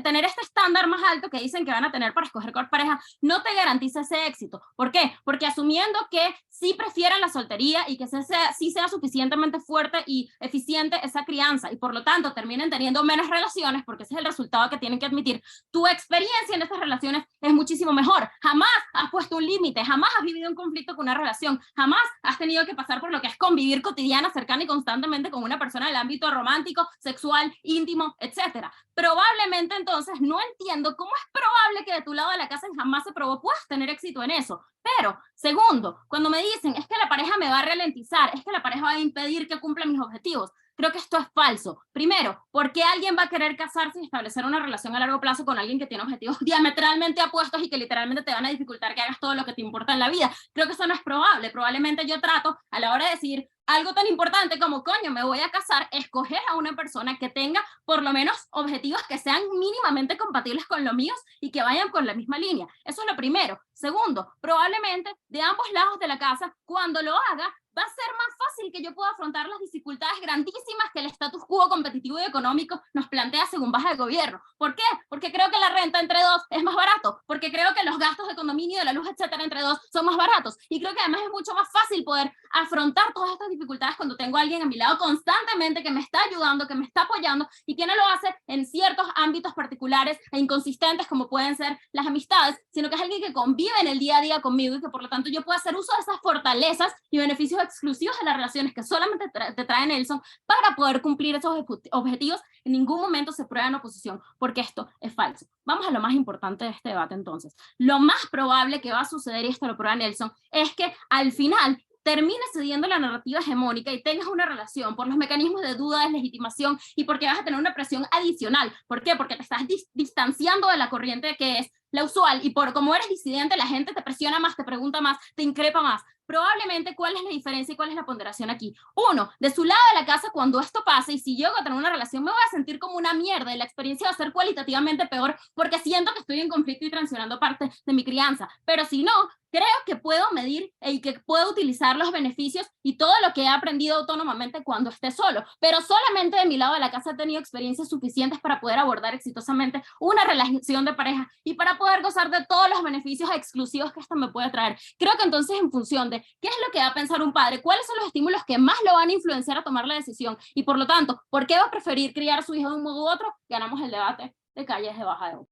tener este estándar más alto que dicen que van a tener para escoger con pareja, no te garantiza ese éxito. ¿Por qué? Porque asumiendo que sí prefieran la soltería y que sí sea suficientemente fuerte y eficiente esa crianza y por lo tanto terminen teniendo menos relaciones, porque ese es el resultado que tienen que admitir, tu experiencia en estas relaciones es muchísimo mejor. Jamás has puesto un límite, jamás has vivido un conflicto con una relación, jamás has tenido que pasar por lo que es convivir cotidiana, cercana y constantemente con una persona del ámbito romántico, sexual, íntimo, etcétera. Probablemente entonces no entiendo cómo es probable que de tu lado de la casa jamás se probó puedas tener éxito en eso. Pero, segundo, cuando me dicen es que la pareja me va a ralentizar, es que la pareja va a impedir que cumpla mis objetivos, creo que esto es falso. Primero, ¿por qué alguien va a querer casarse y establecer una relación a largo plazo con alguien que tiene objetivos diametralmente opuestos y que literalmente te van a dificultar que hagas todo lo que te importa en la vida? Creo que eso no es probable. Probablemente yo trato, a la hora de decir algo tan importante como, coño, me voy a casar, escoger a una persona que tenga por lo menos objetivos que sean mínimamente compatibles con los míos y que vayan con la misma línea. Eso es lo primero. Segundo, probablemente de ambos lados de la casa, cuando lo haga, va a ser más fácil que yo pueda afrontar las dificultades grandísimas que el status quo competitivo y económico nos plantea según baja de gobierno. ¿Por qué? Porque creo que la renta entre dos es más barato, porque creo que los gastos de condominio, de la luz, etcétera, entre dos son más baratos, y creo que además es mucho más fácil poder afrontar todas estas dificultades cuando tengo a alguien a mi lado constantemente que me está ayudando, que me está apoyando y que no lo hace en ciertos ámbitos particulares e inconsistentes como pueden ser las amistades, sino que es alguien que convive en el día a día conmigo y que por lo tanto yo puedo hacer uso de esas fortalezas y beneficios exclusivos de las relaciones que solamente te trae Nelson para poder cumplir esos objetivos. En ningún momento se prueba en oposición, porque esto es falso. Vamos a lo más importante de este debate entonces. Lo más probable que va a suceder, y esto lo prueba Nelson, es que al final termines cediendo la narrativa hegemónica y tengas una relación por los mecanismos de duda, deslegitimación y porque vas a tener una presión adicional. ¿Por qué? Porque te estás distanciando de la corriente que es la usual y por como eres disidente la gente te presiona más, te pregunta más, te increpa más. Probablemente, ¿cuál es la diferencia y cuál es la ponderación aquí? Uno, de su lado de la casa, cuando esto pase y si llego a tener una relación, me voy a sentir como una mierda y la experiencia va a ser cualitativamente peor porque siento que estoy en conflicto y traicionando parte de mi crianza. Pero si no, creo que puedo medir y que puedo utilizar los beneficios y todo lo que he aprendido autónomamente cuando esté solo. Pero solamente de mi lado de la casa he tenido experiencias suficientes para poder abordar exitosamente una relación de pareja y para poder gozar de todos los beneficios exclusivos que esto me puede traer. Creo que entonces en función de qué es lo que va a pensar un padre, cuáles son los estímulos que más lo van a influenciar a tomar la decisión y por lo tanto, ¿por qué va a preferir criar a su hijo de un modo u otro? Ganamos el debate de Calles de Baja de Ojo.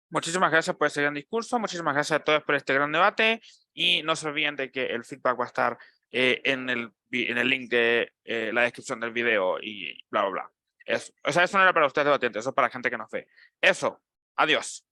Muchísimas gracias por este gran discurso, muchísimas gracias a todos por este gran debate y no se olviden de que el feedback va a estar en el link de la descripción del video y bla, bla, bla. Eso, o sea, eso no era para ustedes debatientes, eso es para la gente que nos ve. Eso, adiós.